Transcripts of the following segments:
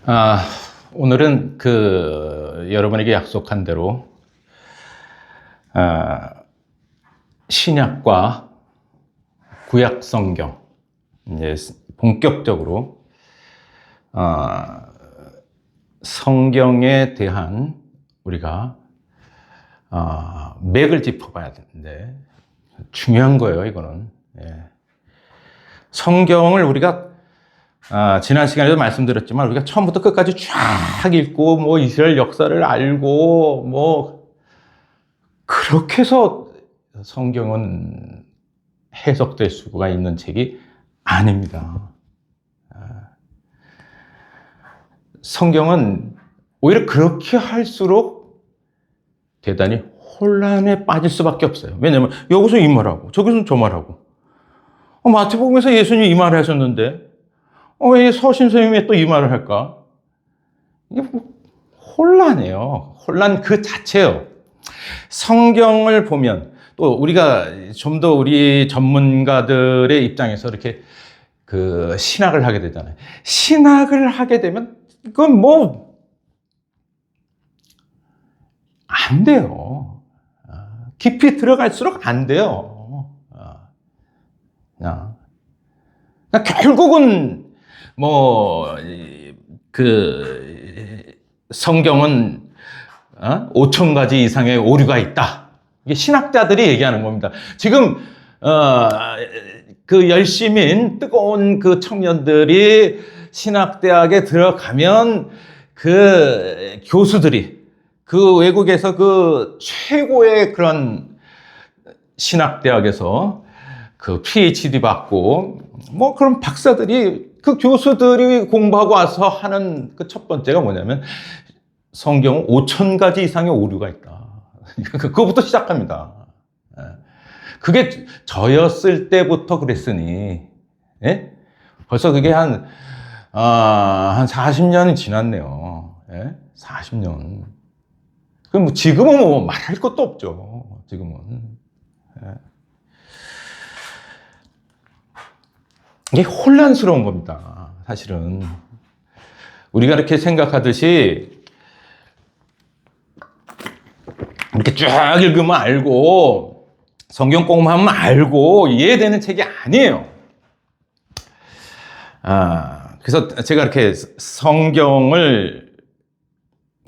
아, 오늘은 여러분에게 약속한 대로 신약과 구약 성경 이제 본격적으로 성경에 대한 우리가 맥을 짚어봐야 되는데 중요한 거예요, 이거는. 예. 성경을 우리가 지난 시간에도 말씀드렸지만 우리가 처음부터 끝까지 쫙 읽고 뭐 이스라엘 역사를 알고 뭐 그렇게 해서 성경은 해석될 수가 있는 책이 아닙니다. 성경은 오히려 그렇게 할수록 대단히 혼란에 빠질 수밖에 없어요. 왜냐하면 여기서 이 말하고 저기서 저 말하고 마태복음에서 예수님이 이 말을 하셨는데 왜 서신 선생님이 또 이 말을 할까? 이게 혼란해요. 혼란 그 자체예요. 성경을 보면 또 우리가 좀 더 우리 전문가들의 입장에서 이렇게 신학을 하게 되잖아요. 신학을 하게 되면 이건 뭐 안 돼요. 깊이 들어갈수록 안 돼요. 결국은 성경은 5천 가지 이상의 오류가 있다. 이게 신학자들이 얘기하는 겁니다. 지금 열심인 뜨거운 청년들이 신학대학에 들어가면 교수들이 외국에서 최고의 그런 신학대학에서 PhD 받고 그런 박사들이 교수들이 공부하고 와서 하는 첫 번째가 뭐냐면 성경은 5천 가지 이상의 오류가 있다. 그거부터 시작합니다. 그게 저였을 때부터 그랬으니, 예? 벌써 그게 한 40년이 지났네요. 예? 40년. 그럼 지금은 말할 것도 없죠. 지금은. 예. 이게 혼란스러운 겁니다. 사실은. 우리가 이렇게 생각하듯이 이렇게 쫙 읽으면 알고 성경 공부하면 알고 이해되는 책이 아니에요. 그래서 제가 이렇게 성경을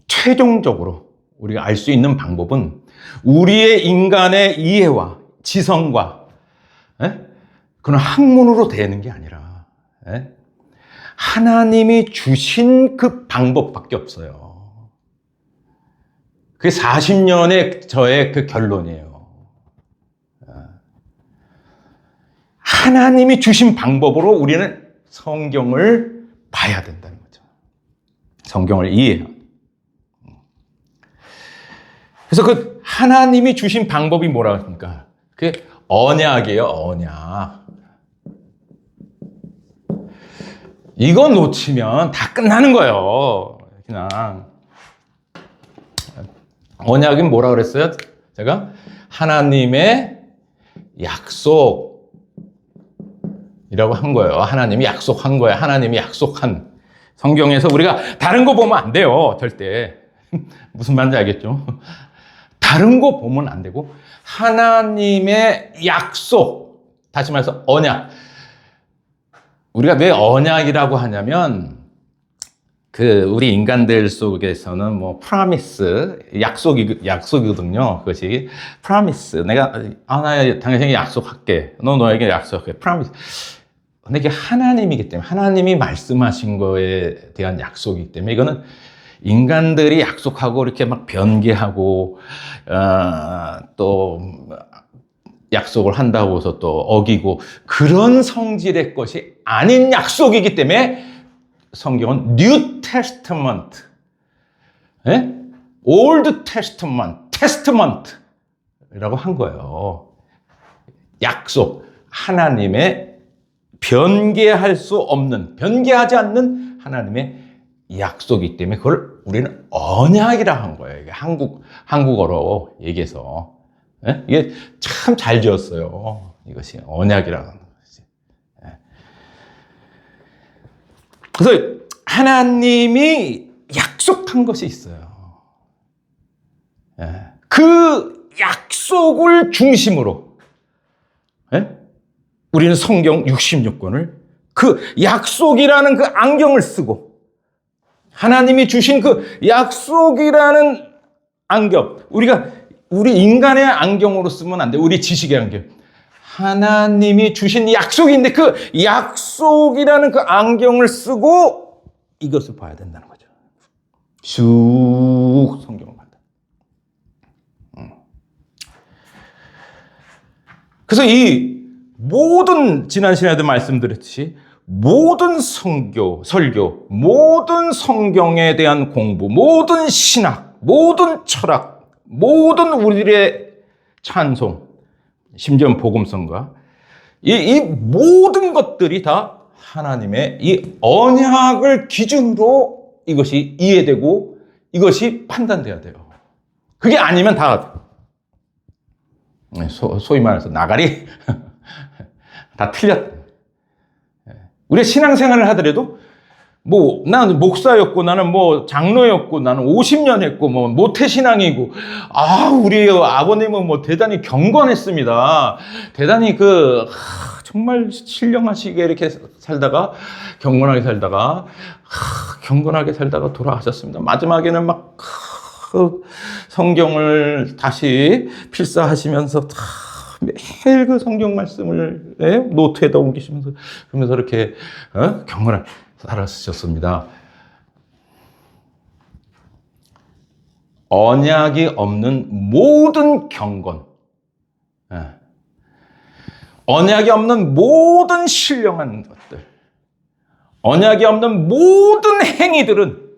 최종적으로 우리가 알 수 있는 방법은 우리의 인간의 이해와 지성과 그런 학문으로 되는 게 아니라 하나님이 주신 그 방법밖에 없어요. 그게 40년의 저의 결론이에요. 하나님이 주신 방법으로 우리는 성경을 봐야 된다는 거죠. 성경을 이해해요. 그래서 하나님이 주신 방법이 뭐라고 합니까? 그게 언약이에요, 언약. 이거 놓치면 다 끝나는 거예요. 그냥. 언약이 뭐라 그랬어요? 제가 하나님의 약속이라고 한 거예요. 하나님이 약속한 거예요. 하나님이 약속한. 성경에서 우리가 다른 거 보면 안 돼요. 절대. 무슨 말인지 알겠죠? 다른 거 보면 안 되고 하나님의 약속, 다시 말해서 언약. 우리가 왜 언약이라고 하냐면 우리 인간들 속에서는 프라미스, 약속이거든요. 그것이 프라미스. 내가 나 당신에게 약속할게. 너에게 약속할게. 프라미스. 근데 이게 하나님이기 때문에, 하나님이 말씀하신 거에 대한 약속이기 때문에 이거는 인간들이 약속하고 이렇게 막 변개하고 또 약속을 한다고 해서 또 어기고 그런 성질의 것이 아닌 약속이기 때문에 성경은 New Testament, Old Testament이라고 한 거예요. 약속, 하나님의 변개할 수 없는, 변개하지 않는 하나님의 약속이기 때문에 그걸 우리는 언약이라 한 거예요. 이게 한국어로 얘기해서. 이게 참 잘 지었어요. 이것이 언약이라는 것이. 그래서 하나님이 약속한 것이 있어요. 그 약속을 중심으로 우리는 성경 66권을 그 약속이라는 그 안경을 쓰고 하나님이 주신 그 약속이라는 안경, 우리 인간의 안경으로 쓰면 안 돼. 우리 지식의 안경. 하나님이 주신 약속인데 그 약속이라는 그 안경을 쓰고 이것을 봐야 된다는 거죠. 쭉 성경을 봐야 돼. 그래서 이 모든 지난 시간에도 말씀드렸듯이 모든 설교, 모든 성경에 대한 공부, 모든 신학, 모든 철학, 모든 우리들의 찬송, 심지어 복음성가, 이 모든 것들이 다 하나님의 이 언약을 기준으로 이것이 이해되고 이것이 판단돼야 돼요. 그게 아니면 다 소위 말해서 나가리 다 틀렸다. 우리가 신앙생활을 하더라도 나는 목사였고 나는 장로였고 나는 50년 했고 모태신앙이고 우리 아버님은 대단히 경건했습니다. 대단히 정말 신령하시게 이렇게 살다가 경건하게 살다가 돌아가셨습니다. 마지막에는 성경을 다시 필사하시면서 매일 그 성경 말씀을 노트에다 옮기시면서 그러면서 이렇게 경건하게 살아주셨습니다. 언약이 없는 모든 경건, 언약이 없는 모든 신령한 것들, 언약이 없는 모든 행위들은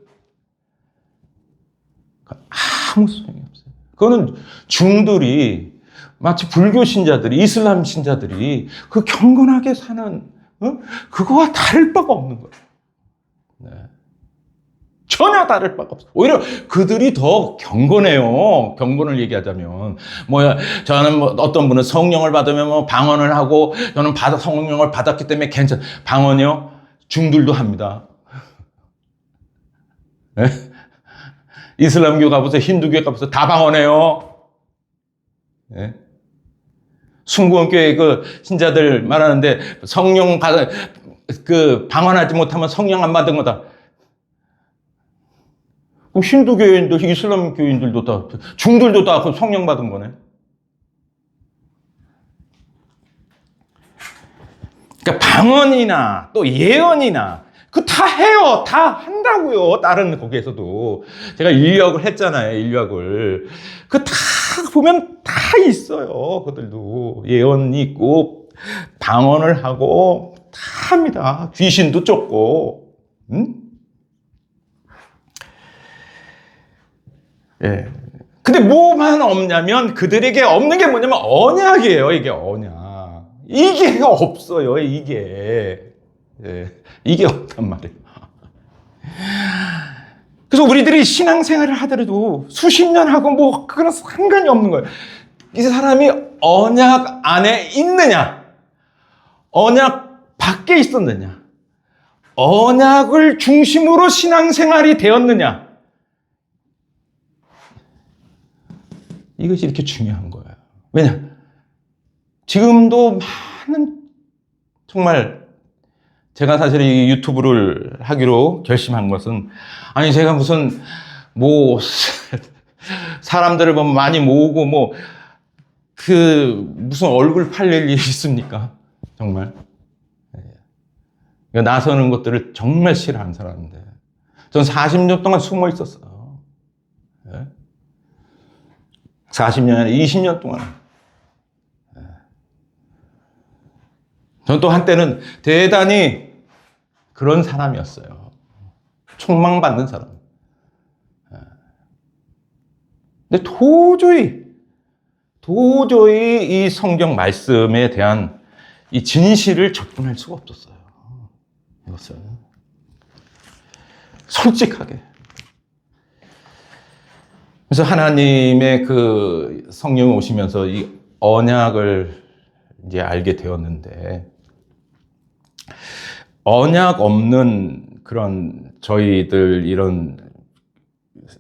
아무 소용이 없어요. 그거는 중들이 마치 불교 신자들이, 이슬람 신자들이 그 경건하게 사는 그거와 다를 바가 없는 거예요. 전혀 다를 바가 없어요. 오히려 그들이 더 경건해요. 경건을 얘기하자면 저는 어떤 분은 성령을 받으면 방언을 하고 저는 성령을 받았기 때문에 방언이요? 중들도 합니다. 이슬람교 가보세요. 힌두교 가보세요. 다 방언해요. 순구원교회 신자들 말하는데 성령 방언하지 못하면 성령 안 받은 거다. 힌두교인도 이슬람 교인들도 다 중들도 다 성령 받은 거네. 그러니까 방언이나 또 예언이나 다 해요. 다 한다고요. 다른 거기에서도 제가 인류학을 했잖아요. 인류학을 다 보면 다 있어요. 그들도 예언이 있고 방언을 하고 다 합니다. 귀신도 쫓고. 근데 뭐만 없냐면 그들에게 없는 게 뭐냐면 언약이에요. 이게 언약. 이게 없어요. 이게 없단 말이에요. 그래서 우리들이 신앙생활을 하더라도 수십 년 하고 그런 상관이 없는 거예요. 이 사람이 언약 안에 있느냐, 언약 밖에 있었느냐, 언약을 중심으로 신앙생활이 되었느냐, 이것이 이렇게 중요한 거예요. 왜냐? 지금도 많은 정말 제가 사실 이 유튜브를 하기로 결심한 것은 제가 무슨 사람들을 많이 모으고 무슨 얼굴 팔릴 일이 있습니까? 정말 나서는 것들을 정말 싫어하는 사람인데 전 40년 동안 숨어 있었어요. 40년 아니라 20년 동안. 저는 또 한때는 대단히 그런 사람이었어요. 촉망받는 사람. 근데 도저히 이 성경 말씀에 대한 이 진실을 접근할 수가 없었어요. 이것은 솔직하게. 그래서 하나님의 그 성령이 오시면서 이 언약을 이제 알게 되었는데, 언약 없는 그런 저희들 이런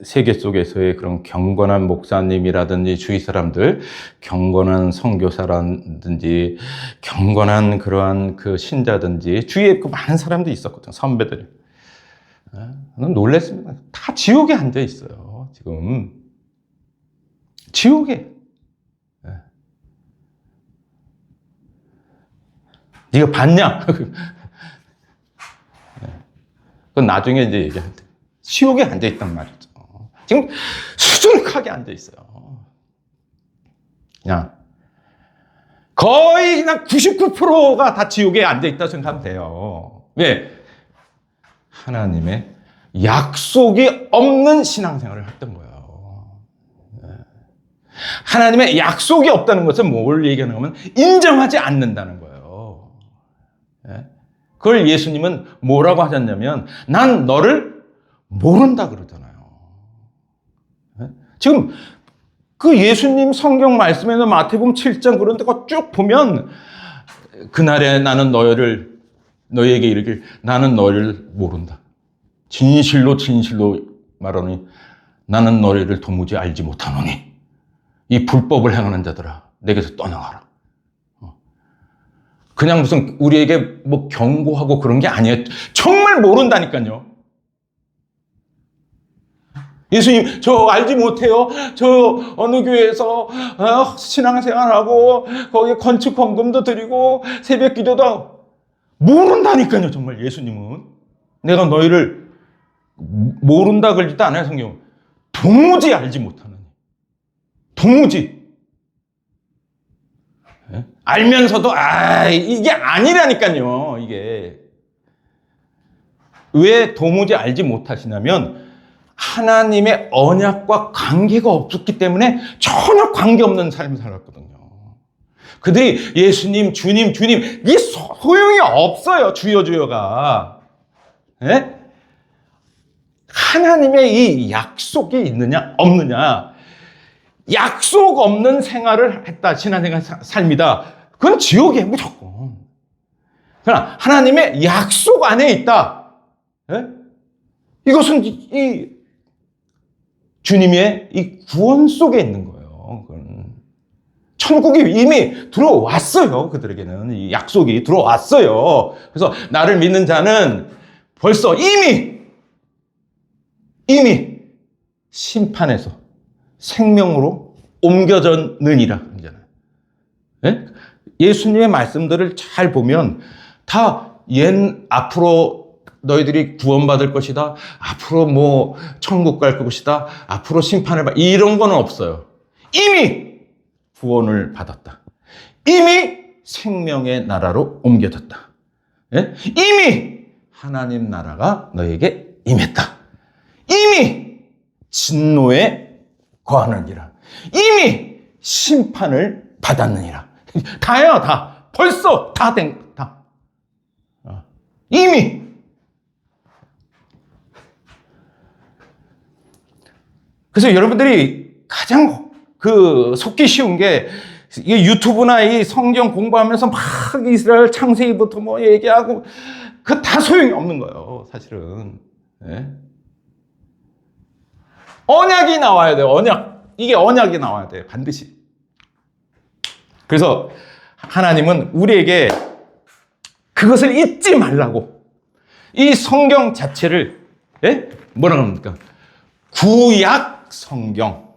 세계 속에서의 그런 경건한 목사님이라든지 주위 사람들, 경건한 선교사라든지 경건한 그러한 그 신자든지 주위에 그 많은 사람들이 있었거든요. 선배들이. 놀랬습니다. 다 지옥에 앉아 있어요. 지금 지옥에. 네가 봤냐? 그건 나중에 이제 얘기할 때. 지옥에 앉아 있단 말이죠. 지금 수두룩하게 앉아 있어요. 그냥 거의 그냥 99%가 다 지옥에 앉아 있다고 생각하면 돼요. 왜? 하나님의 약속이 없는 신앙생활을 했던 거예요. 하나님의 약속이 없다는 것은 뭘 얘기하는 거면 인정하지 않는다는 거예요. 그걸 예수님은 뭐라고 하셨냐면 난 너를 모른다 그러잖아요. 지금 그 예수님 성경 말씀에는 마태복음 7장 그런 데가 쭉 보면 그날에 나는 너희에게 이르길 나는 너희를 모른다. 진실로 진실로 말하노니 나는 너희를 도무지 알지 못하노니 이 불법을 행하는 자들아 내게서 떠나가라. 그냥 무슨 우리에게 뭐 경고하고 그런 게 아니에요. 정말 모른다니까요. 예수님, 저 알지 못해요. 저 어느 교회에서 신앙생활하고 거기에 건축 헌금도 드리고 새벽 기도도 모른다니까요. 정말 예수님은. 내가 너희를 모른다 그러지도 않아요. 성경은. 도무지 알지 못하는. 도무지. 알면서도 이게 아니라니까요. 이게. 왜 도무지 알지 못하시냐면 하나님의 언약과 관계가 없었기 때문에 전혀 관계없는 삶을 살았거든요. 그들이 예수님, 주님, 이게 소용이 없어요. 주여가. 네? 하나님의 이 약속이 있느냐 없느냐. 약속 없는 생활을 했다. 신앙생활 삶이다. 그건 지옥이에요. 무조건. 그러나 하나님의 약속 안에 있다. 네? 이것은 이 주님의 이 구원 속에 있는 거예요. 천국이 이미 들어왔어요. 그들에게는 이 약속이 들어왔어요. 그래서 나를 믿는 자는 벌써 이미 심판에서 생명으로 옮겨졌느니라. 네? 예수님의 말씀들을 잘 보면 다 앞으로 너희들이 구원받을 것이다. 앞으로 뭐 천국 갈 것이다. 앞으로 심판을 받 이런 거는 없어요. 이미 구원을 받았다. 이미 생명의 나라로 옮겨졌다. 예? 이미 하나님 나라가 너에게 임했다. 이미 진노에 거하느니라. 이미 심판을 받았느니라. 다요, 다. 벌써 다. 이미. 그래서 여러분들이 가장 속기 쉬운 게 이 유튜브나 이 성경 공부하면서 막 이스라엘 창세기부터 뭐 얘기하고 그 다 소용이 없는 거예요, 사실은. 네? 언약이 나와야 돼요, 언약. 이게 언약이 나와야 돼요, 반드시. 그래서 하나님은 우리에게 그것을 잊지 말라고 이 성경 자체를 뭐라고 합니까? 구약 성경.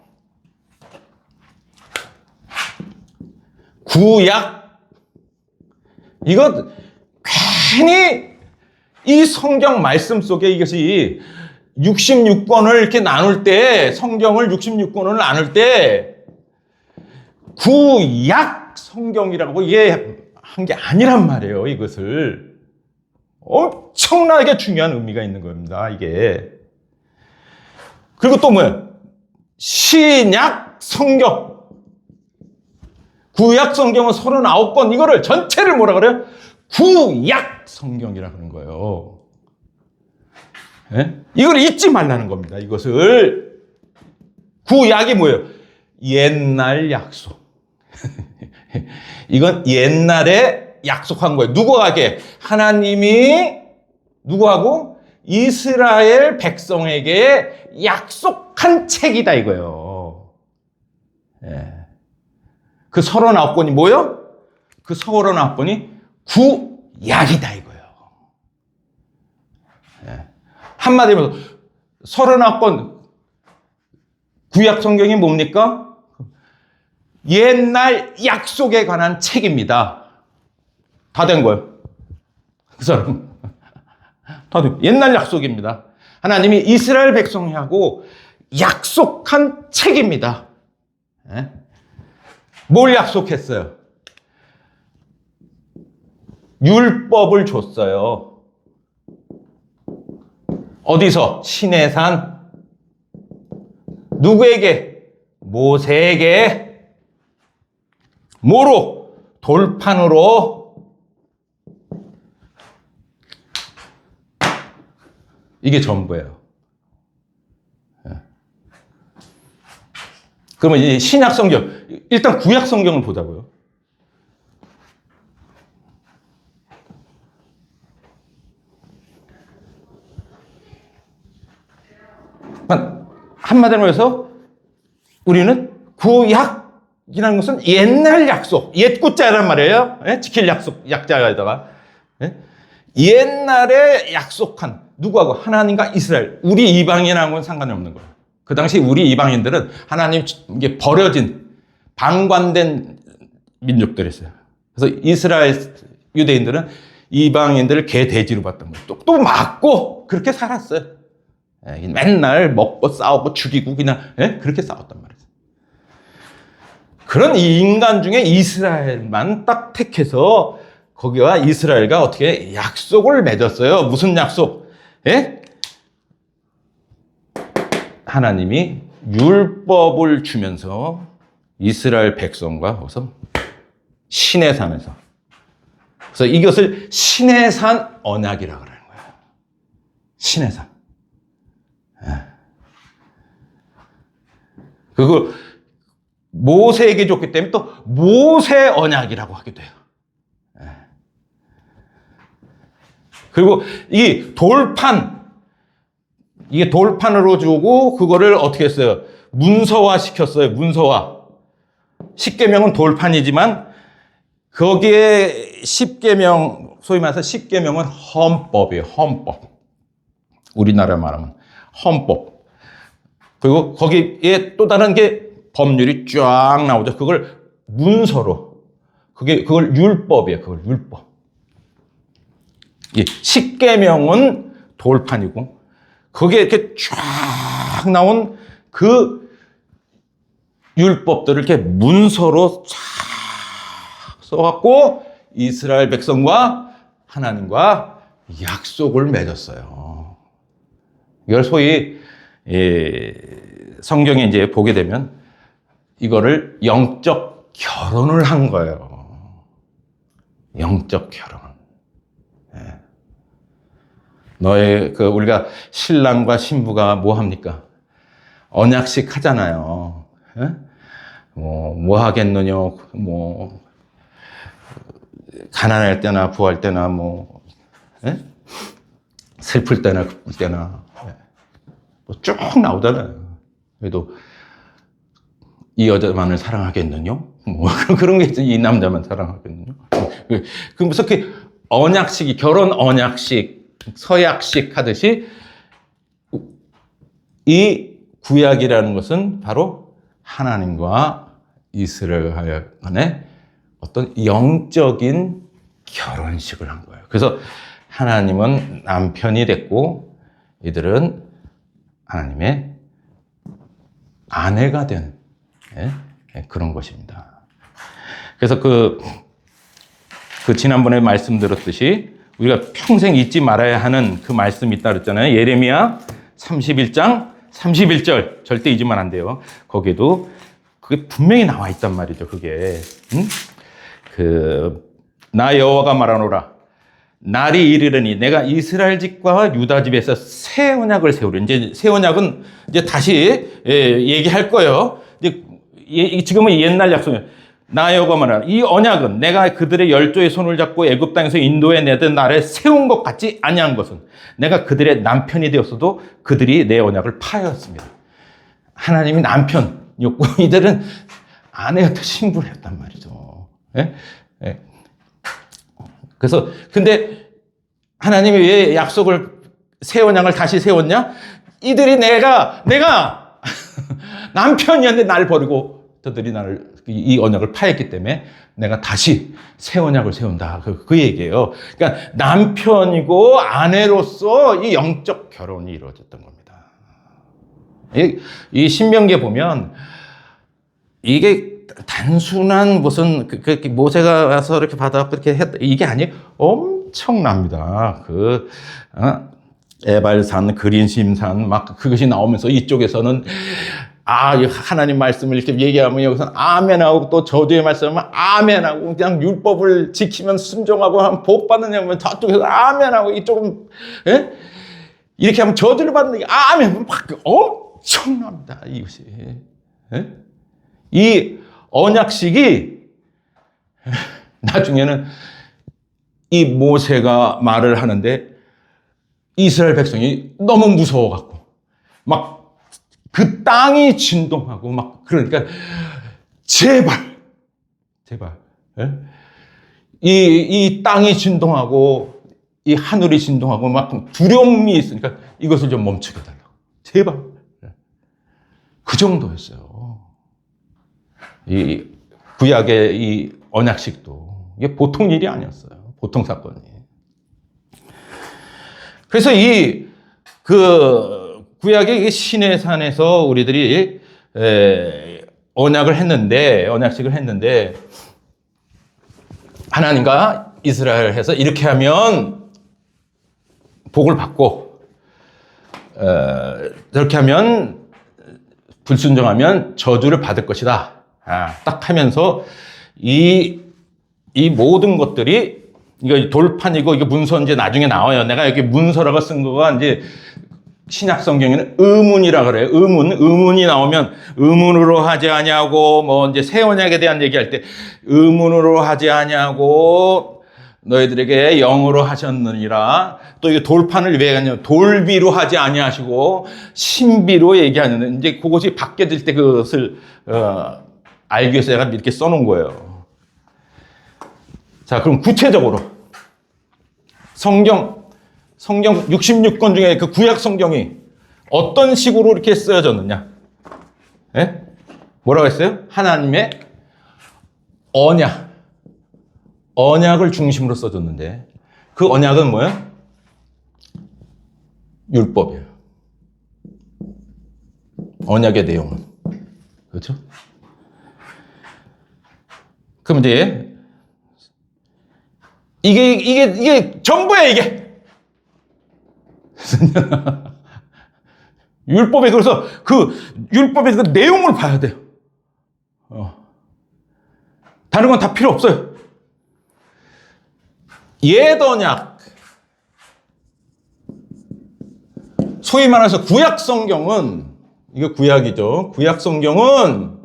구약. 이거 괜히 이 성경 말씀 속에 이것이 66권을 이렇게 나눌 때, 성경을 66권을 나눌 때 구약 성경이라고 이게 한 게 아니란 말이에요. 이것을 엄청나게 중요한 의미가 있는 겁니다. 이게. 그리고 또 뭐예요? 신약 성경. 구약 성경은 39권, 이거를 전체를 뭐라 그래요? 구약 성경이라 그러는 거예요. 예? 이걸 잊지 말라는 겁니다. 이것을. 구약이 뭐예요? 옛날 약속. 이건 옛날에 약속한 거예요. 누구에게? 하나님이 누구하고? 이스라엘 백성에게 약속한 책이다 이거예요. 예. 그 39권이 뭐요? 그 39권이 구약이다 이거예요. 예. 한마디로 39권 구약 성경이 뭡니까? 옛날 약속에 관한 책입니다. 다 된 거예요. 그 사람. 다 된, 옛날 약속입니다. 하나님이 이스라엘 백성하고 약속한 책입니다. 예? 뭘 약속했어요? 율법을 줬어요. 어디서? 시내산. 누구에게? 모세에게. 뭐로? 돌판으로. 이게 전부예요. 그러면 이 신약 성경, 일단 구약 성경을 보자고요. 한마디로 해서 우리는 구약이라는 것은 옛날 약속, 옛구자란 말이에요. 예? 지킬 약속, 약자에다가. 예? 옛날에 약속한, 누구하고? 하나님과 이스라엘. 우리 이방인하고는 건 상관이 없는 거예요. 그 당시 우리 이방인들은 하나님, 이게 버려진, 방관된 민족들이었어요. 그래서 이스라엘 유대인들은 이방인들을 개, 돼지로 봤던 거예요. 또 맞고, 그렇게 살았어요. 맨날 먹고 싸우고 죽이고 그냥 그렇게 싸웠단 말이에요. 그런 인간 중에 이스라엘만 딱 택해서 거기와 이스라엘과 어떻게 약속을 맺었어요. 무슨 약속? 하나님이 율법을 주면서 이스라엘 백성과 거기서 시내산에서, 그래서 이것을 시내산 언약이라고 그러는 거예요. 시내산. 그리고 모세에게 줬기 때문에 또 모세 언약이라고 하기도 해요. 그리고 이 돌판, 이게 돌판으로 주고 그거를 어떻게 했어요? 문서화 시켰어요. 문서화. 십계명은 돌판이지만 거기에 십계명, 소위 말해서 십계명은 헌법이에요. 헌법. 우리나라 말하면 헌법. 그리고 거기에 또 다른 게 법률이 쫙 나오죠. 그걸 문서로. 그걸 율법이에요. 그걸 율법. 십계명은 돌판이고, 거기에 이렇게 쫙 나온 그 율법들을 이렇게 문서로 쫙 써갖고 이스라엘 백성과 하나님과 약속을 맺었어요. 이걸 소위 성경에 이제 보게 되면 이거를 영적 결혼을 한 거예요. 영적 결혼. 너의 우리가 신랑과 신부가 뭐 합니까? 언약식 하잖아요. 뭐 하겠느냐, 가난할 때나 부할 때나 슬플 때나 기쁠 때나 쭉 나오잖아요. 그래도 이 여자만을 사랑하겠느냐? 그런 게 있죠. 이 남자만 사랑하겠느냐? 그래서 그 언약식이, 결혼 언약식, 서약식 하듯이 이 구약이라는 것은 바로 하나님과 이스라엘 간의 어떤 영적인 결혼식을 한 거예요. 그래서 하나님은 남편이 됐고 이들은 하나님의 아내가 된 그런 것입니다. 그래서 그 지난번에 말씀드렸듯이 우리가 평생 잊지 말아야 하는 그 말씀이 있다 그랬잖아요. 예레미야 31장 31절 절대 잊으면 안 돼요. 거기에도 그게 분명히 나와 있단 말이죠. 그게 나 여호와가 말하노라. 날이 이르르니 내가 이스라엘 집과 유다 집에서 새 언약을 세우리. 이제 새 언약은 이제 다시 얘기할 거예요. 이제 지금은 옛날 약속이에요. 나 여호와 말하노라. 이 언약은 내가 그들의 열조의 손을 잡고 애굽 땅에서 인도해 내던 날에 세운 것 같지 아니한 것은 내가 그들의 남편이 되었어도 그들이 내 언약을 파하였습니다. 하나님이 남편이었고 이들은 아내였다 신부를 했단 말이죠. 예? 예. 그래서 근데 하나님이 왜 약속을 새 언약을 다시 세웠냐? 이들이 내가 남편이었는데 날 버리고 저들이 나를 이 언약을 파했기 때문에 내가 다시 새 언약을 세운다. 그 얘기예요. 그러니까 남편이고 아내로서 이 영적 결혼이 이루어졌던 겁니다. 이 신명기에 보면 이게 단순한 무슨 모세가 와서 이렇게 받아 그렇게 했다 이게 아니에요. 엄청납니다. 에발산, 그린심산 막 그것이 나오면서 이쪽에서는 하나님 말씀을 이렇게 얘기하면 여기서는 아멘하고 또 저주의 말씀하면 아멘하고 그냥 율법을 지키면 순종하고 하면 복 받느냐면 저쪽에서 아멘하고 이쪽은 이렇게 하면 저주를 받는 게 아멘 막 엄청납니다. 이것이 이 언약식이 나중에는 이 모세가 말을 하는데 이스라엘 백성이 너무 무서워갖고 막 그 땅이 진동하고 막 그러니까 제발 이 땅이 진동하고 이 하늘이 진동하고 막 두려움이 있으니까 이것을 좀 멈추게 달라고 제발 그 정도였어요. 이 구약의 이 언약식도 이게 보통 일이 아니었어요. 보통 사건이. 그래서 구약의 시내산에서 우리들이 언약식을 했는데 하나님과 이스라엘 해서 이렇게 하면 복을 받고 저렇게 하면 불순종하면 저주를 받을 것이다. 딱 하면서 이 모든 것들이 이거 돌판이고 이거 문서 이제 나중에 나와요. 내가 여기 문서라고 쓴 거가 이제 신약 성경에는 의문이라 그래요. 의문이 나오면 의문으로 하지 아니하고 뭐 이제 새 언약에 대한 얘기할 때 의문으로 하지 아니하고 너희들에게 영으로 하셨느니라. 또 이게 돌판을 왜 하냐면 돌비로 하지 아니하시고 신비로 얘기하는 이제 그것이 바뀌어질 때 그것을 알기 위해서 제가 이렇게 써놓은 거예요. 자, 그럼 구체적으로 성경 66권 중에 그 구약 성경이 어떤 식으로 이렇게 쓰여졌느냐? 예? 뭐라고 했어요? 하나님의 언약을 중심으로 써줬는데 그 언약은 뭐예요? 율법이에요. 언약의 내용은. 그렇죠? 그럼 이제 이게 전부야, 이게. 율법에, 그래서 율법의 그 내용을 봐야 돼요. 다른 건 다 필요 없어요. 옛 언약. 소위 말해서 구약 성경은, 이거 구약이죠. 구약 성경은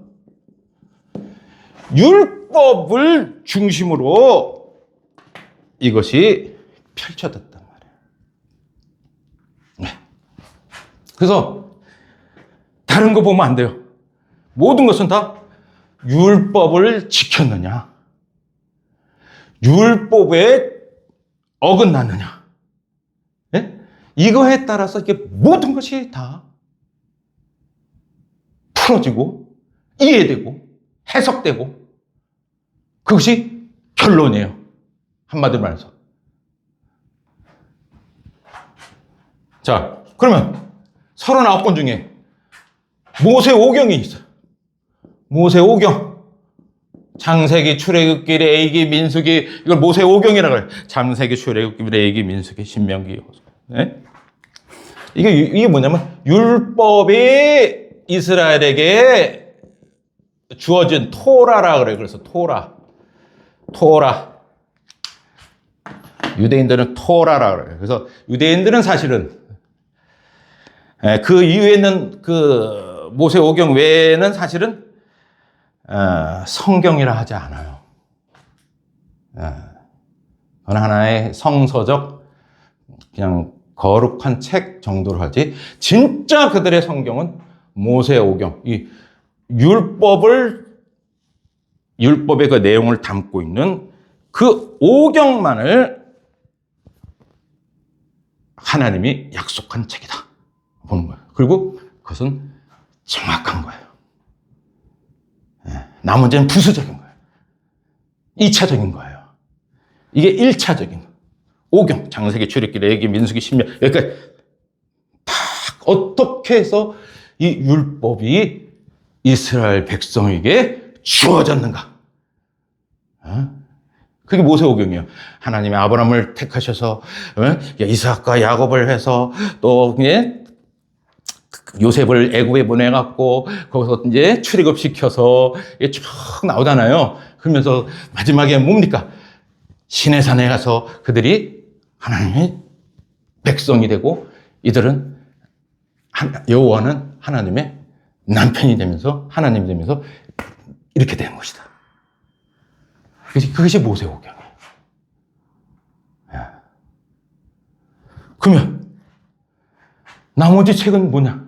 율법을 중심으로 이것이 펼쳐졌단 말이에요. 네. 그래서 다른 거 보면 안 돼요. 모든 것은 다 율법을 지켰느냐, 율법에 어긋났느냐, 네? 이거에 따라서 이게 모든 것이 다 풀어지고 이해되고 해석되고 그것이 결론이에요. 한마디로 말해서. 자, 그러면 39권 중에 모세오경이 있어요. 모세오경. 창세기, 출애굽기, 레위기, 민수기, 이걸 모세오경이라고 해요. 창세기, 출애굽기, 레위기, 민수기, 신명기. 네? 이게 뭐냐면 율법이 이스라엘에게 주어진 토라라 그래요. 그래서 토라. 유대인들은 토라라 그래요. 그래서 유대인들은 사실은 그 이후에 있는 그 모세오경 외에는 사실은 성경이라 하지 않아요. 그건 하나의 성서적 그냥 거룩한 책 정도로 하지, 진짜 그들의 성경은 모세오경, 이 율법의 그 내용을 담고 있는 그 오경만을 하나님이 약속한 책이다 보는 거예요. 그리고 그것은 정확한 거예요. 나머지는 부수적인 거예요. 2차적인 거예요. 이게 1차적인 거예요. 오경, 창세기, 출애굽기, 레위기, 민수기, 신명, 여기까지 다 어떻게 해서 이 율법이 이스라엘 백성에게 주어졌는가? 그게 모세오경이에요. 하나님이 아브라함을 택하셔서 이삭과 야곱을 해서 또 요셉을 애굽에 보내갖고 거기서 이제 출애굽시켜서 쭉 나오잖아요. 그러면서 마지막에 뭡니까? 시내산에 가서 그들이 하나님의 백성이 되고 이들은 여호와는 하나님의 남편이 되면서 하나님이 되면서 이렇게 된 것이다. 그것이 모세오경이에요. 그러면 나머지 책은 뭐냐?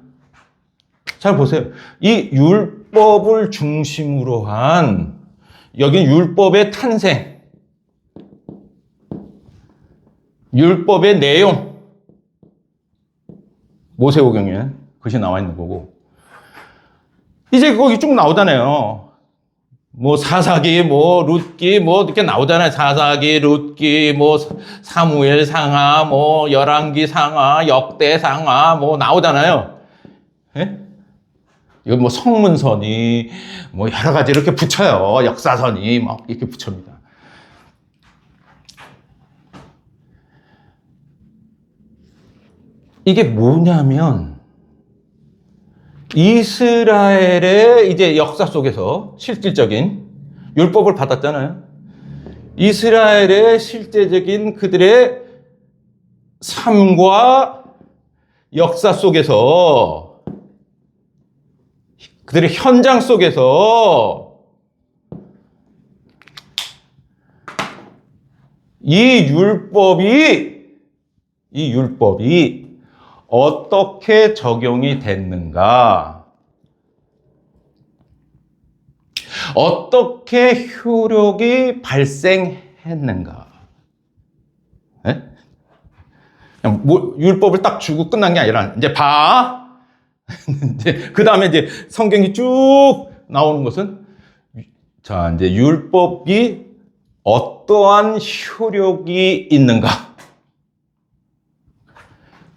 잘 보세요. 이 율법을 중심으로 한 여기 율법의 탄생, 율법의 내용, 모세오경에 그것이 나와 있는 거고, 이제 거기 쭉 나오잖아요. 뭐 사사기, 뭐 룻기, 뭐 이렇게 나오잖아요. 사사기, 룻기, 뭐 사무엘 상하, 뭐 열왕기 상하, 역대 상하, 뭐 나오잖아요. 예? 이거 뭐 성문선이, 뭐 여러 가지 이렇게 붙여요. 역사선이 막 이렇게 붙입니다. 이게 뭐냐면 이스라엘의 이제 역사 속에서 실질적인 율법을 받았잖아요. 이스라엘의 실제적인 그들의 삶과 역사 속에서, 그들의 현장 속에서 이 율법이 어떻게 적용이 됐는가? 어떻게 효력이 발생했는가? 네? 그냥 율법을 딱 주고 끝난 게 아니라, 이제 봐! 이제 그 다음에 이제 성경이 쭉 나오는 것은, 자, 이제 율법이 어떠한 효력이 있는가?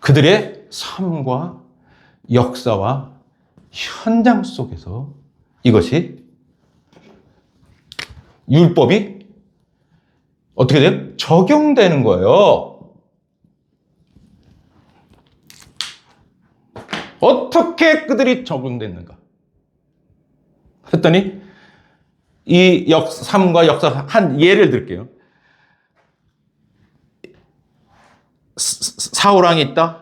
그들의 삶과 역사와 현장 속에서 이것이 율법이 어떻게 돼요? 적용되는 거예요. 어떻게 그들이 적용됐는가? 했더니 이 삶과 역사 한 예를 들게요. 사울왕이 있다.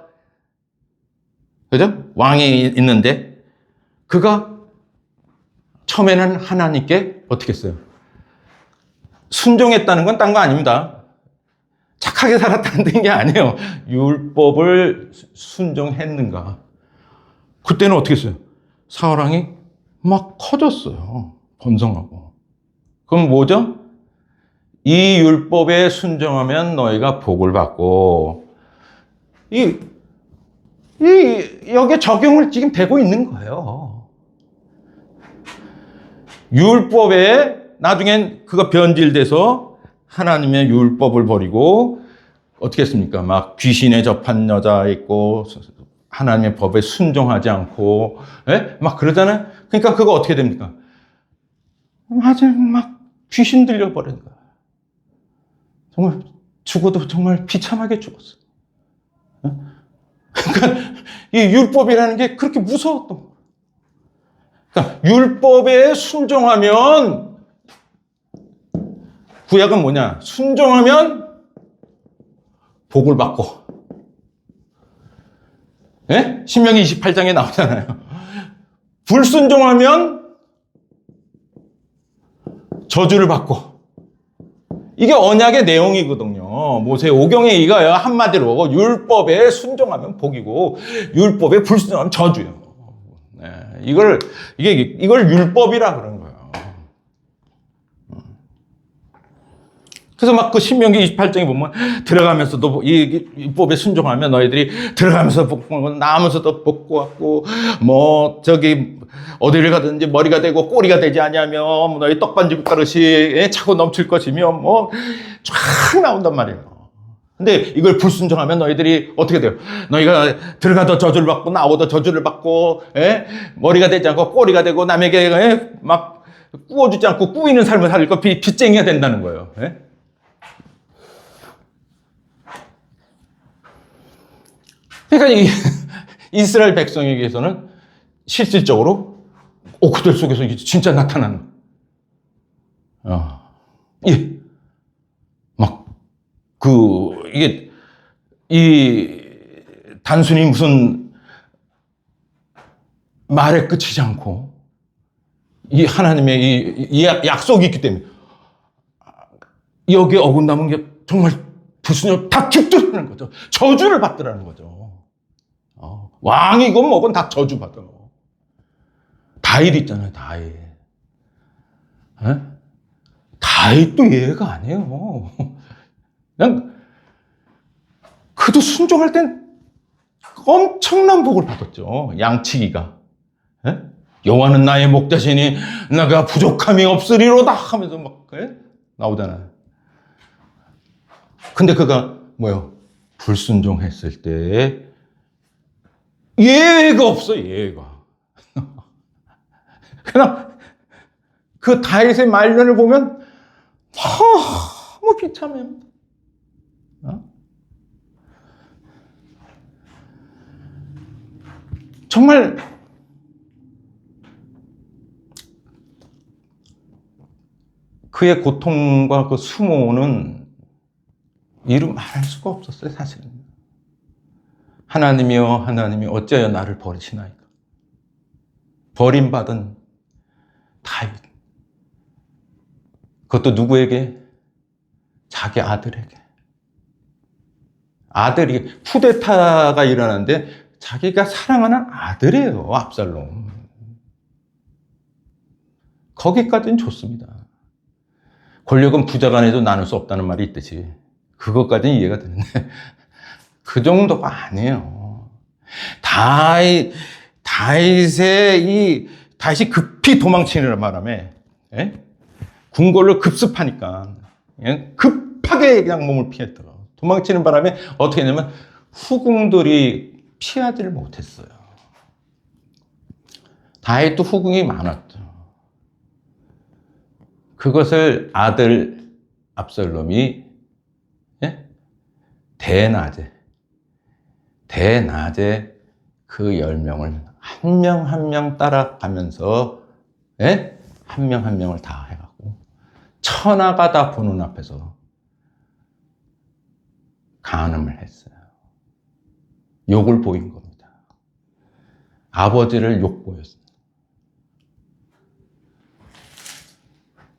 그죠? 왕이 있는데 그가 처음에는 하나님께 어떻게 했어요? 순종했다는 건 딴 거 아닙니다. 착하게 살았다는 게 아니에요. 율법을 순종했는가? 그때는 어떻게 했어요? 사울왕이 막 커졌어요. 번성하고. 그럼 뭐죠? 이 율법에 순종하면 너희가 복을 받고, 여기에 적용을 지금 되고 있는 거예요. 율법에 나중엔 그가 변질돼서 하나님의 율법을 버리고 어떻게 했습니까? 막 귀신에 접한 여자 있고 하나님의 법에 순종하지 않고, 막 그러잖아요. 그러니까 그거 어떻게 됩니까? 아주 막 귀신 들려버리는 거야. 정말 죽어도 정말 비참하게 죽었어. 그러니까 이 율법이라는 게 그렇게 무서웠던 거예요. 그러니까 율법에 순종하면, 구약은 뭐냐? 순종하면 복을 받고, 신명기 28장에 나오잖아요. 불순종하면 저주를 받고. 이게 언약의 내용이거든요. 모세오경에 이거야. 한마디로 율법에 순종하면 복이고 율법에 불순종하면 저주예요. 네, 이걸 율법이라 그런 거예요. 그래서 막 그 신명기 28장에 보면 들어가면서도 이 율법에 순종하면 너희들이 들어가면서 복 받고 나오면서도 복 받고 뭐 저기 어디를 가든지 머리가 되고 꼬리가 되지 않냐면 너희 떡반지 그릇이 차고 넘칠 것이며 뭐 쫙 나온단 말이에요. 근데 이걸 불순종하면 너희들이 어떻게 돼요? 너희가 들어가도 저주를 받고 나오도 저주를 받고 머리가 되지 않고 꼬리가 되고 남에게 막 꾸어주지 않고 꾸이는 삶을 살 거 빚쟁이가 된다는 거예요. 그러니까 이 이스라엘 백성에게서는 실질적으로 그들 속에서 진짜 나타나는 예. 이게 단순히 무슨 말에 끝이지 않고 이 하나님의 이 약속이 있기 때문에 여기에 어긋나면 게 정말 불순종 다 죽더라는 거죠. 저주를 받더라는 거죠. 왕이건 뭐건 다 저주받아. 다윗 있잖아요, 다윗. 다윗도 예가 아니에요. 그냥, 그도 순종할 땐 엄청난 복을 받았죠. 양치기가. 여호와는 나의 목자시니 내가 부족함이 없으리로다 하면서 막, 나오잖아요. 근데 그가 뭐요? 불순종했을 때 예외가 없어, 예외가. 그냥 그 다윗의 말년을 보면 너무 비참해요. 정말 그의 고통과 그 수모는 이루 말할 수가 없었어요, 사실은. 하나님이여, 하나님이 어찌하여 나를 버리시나이까. 버림받은 다윗. 그것도 누구에게? 자기 아들에게. 아들이 쿠데타가 일어났는데 자기가 사랑하는 아들이에요, 압살롬. 거기까지는 좋습니다. 권력은 부자 간에도 나눌 수 없다는 말이 있듯이 그것까지는 이해가 되는데 그 정도가 아니에요. 다윗이 급히 도망치는 바람에 궁궐을 급습하니까 급하게 그냥 몸을 피했더라. 도망치는 바람에 어떻게 했냐면 후궁들이 피하지를 못했어요. 다윗도 후궁이 많았죠. 그것을 아들 압살롬이 대낮에 그 10명을 한 명 한 명 따라가면서 한 명 한 명을 다 해갖고 천하가 다 보는 앞에서 간음을 했어요. 욕을 보인 겁니다. 아버지를 욕보였어요.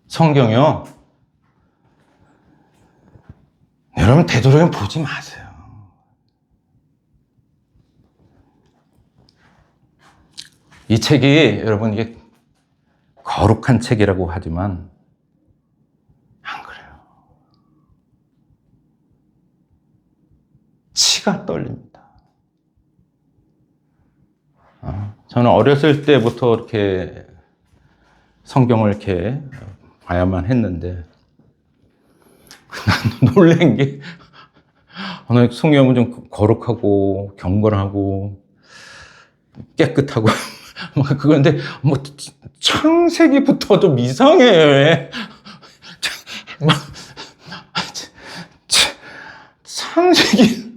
성경이요. 여러분 되도록이면 보지 마세요. 이 책이 여러분 이게 거룩한 책이라고 하지만 안 그래요. 치가 떨립니다. 저는 어렸을 때부터 이렇게 성경을 이렇게 봐야만 했는데 난 놀란 게 성경은 좀 거룩하고 경건하고 깨끗하고 그건데 뭐 창세기부터 좀 이상해. 창세기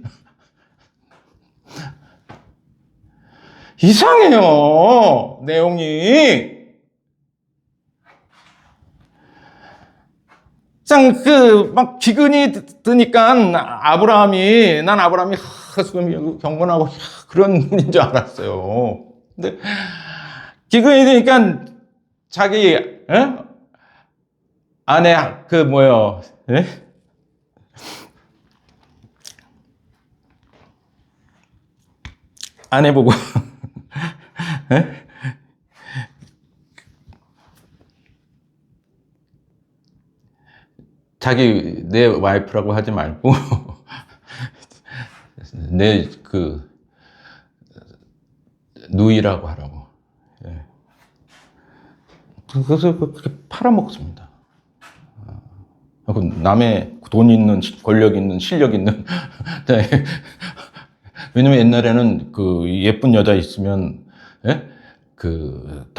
이상해요, 내용이. 막 기근이 드니까 아브라함이 경건하고 그런 분인 줄 알았어요. 근데 기근이 드니까 자기 아내, 그, 뭐요, 예? 아내 보고, 예? 자기, 내 와이프라고 하지 말고, 내, 그, 누이라고 하라고. 예. 그래서 그렇게 팔아먹습니다. 남의 돈 있는, 권력 있는, 실력 있는. 왜냐면 옛날에는 그 예쁜 여자 있으면, 예? 그,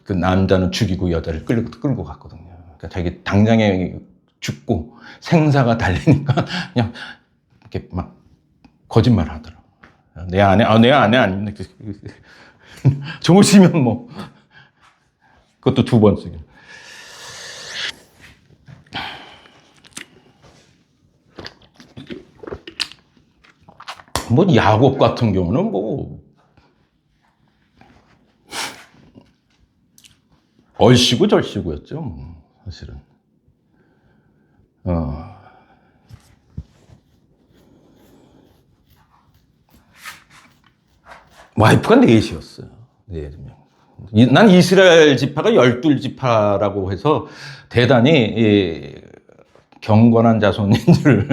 그 남자는 죽이고 여자를 끌고 갔거든요. 그러니까 자기 당장에 죽고 생사가 달리니까 그냥 이렇게 막 거짓말 하더라고. 내 아내 아닙니다. 좋으시면 뭐. 그것도 2번 쓰기. 뭐 야곱 같은 경우는 뭐 얼씨구 절씨구였죠. 뭐 사실은. 와이프가 4이었어요. 4명. 난 이스라엘 지파가 12지파라고 해서 대단히 경건한 자손인 줄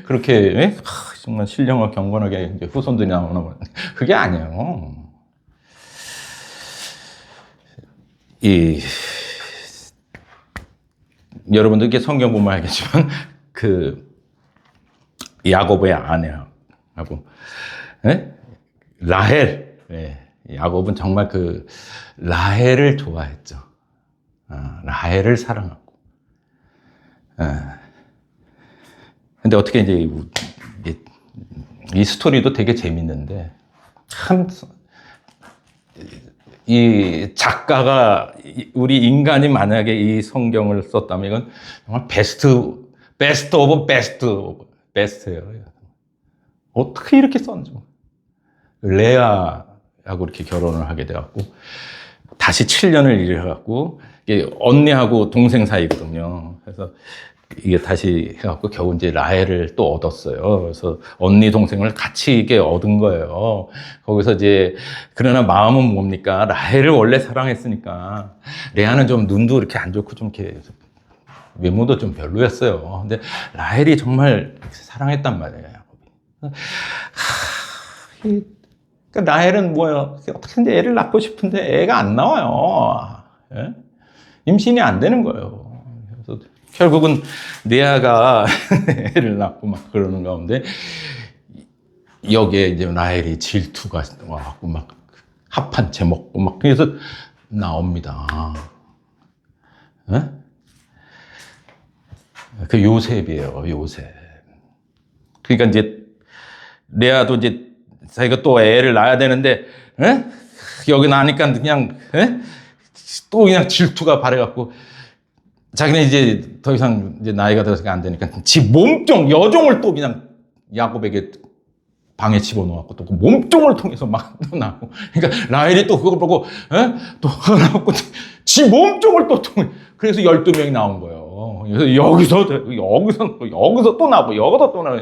그렇게 정말 신령하고 경건하게 후손들이 나오나 보네. 그게 아니에요. 여러분들께 성경 보면 알겠지만 그 야곱의 아내하고 라헬, 야곱은 정말 그 라헬을 좋아했죠. 라헬을 사랑하고. 근데 어떻게 이제 이 스토리도 되게 재밌는데 참 이 작가가 우리 인간이 만약에 이 성경을 썼다면 이건 정말 베스트 오브 베스트예요. 어떻게 이렇게 썼는지. 레아하고 이렇게 결혼을 하게 돼갖고 다시 7년을 일해갖고 언니하고 동생 사이거든요. 그래서 이게 다시 해갖고 겨우 이제 라헬을 또 얻었어요. 그래서 언니 동생을 같이 이게 얻은 거예요. 거기서 이제 그러나 마음은 뭡니까? 라헬을 원래 사랑했으니까 레아는 좀 눈도 이렇게 안 좋고 좀 이렇게 외모도 좀 별로였어요. 근데 라헬이 정말 사랑했단 말이에요. 그러니까 라헬은 뭐예요? 어떻게든지 애를 낳고 싶은데 애가 안 나와요. 예? 임신이 안 되는 거예요. 그래서 결국은 레아가 애를 낳고 막 그러는 가운데 여기에 이제 라헬이 질투가 와갖고 막 합한 채 먹고 막 그래서 나옵니다. 예? 그 요셉이에요, 요셉. 그러니까 이제 레아도 이제 자기가 또 애를 낳아야 되는데 여기 나니까 그냥 또 그냥 질투가 발해갖고 자기는 이제 더 이상 이제 나이가 들어서 안 되니까 지 몸종 여종을 또 그냥 야곱에게 방에 집어넣어갖고 또 그 몸종을 통해서 막 나고 그러니까 라헬이 또 그걸 보고 또 나고 지 몸종을 또 통해 그래서 12명이 나온 거예요. 그래서 여기서 또 나고 여기서 또 나고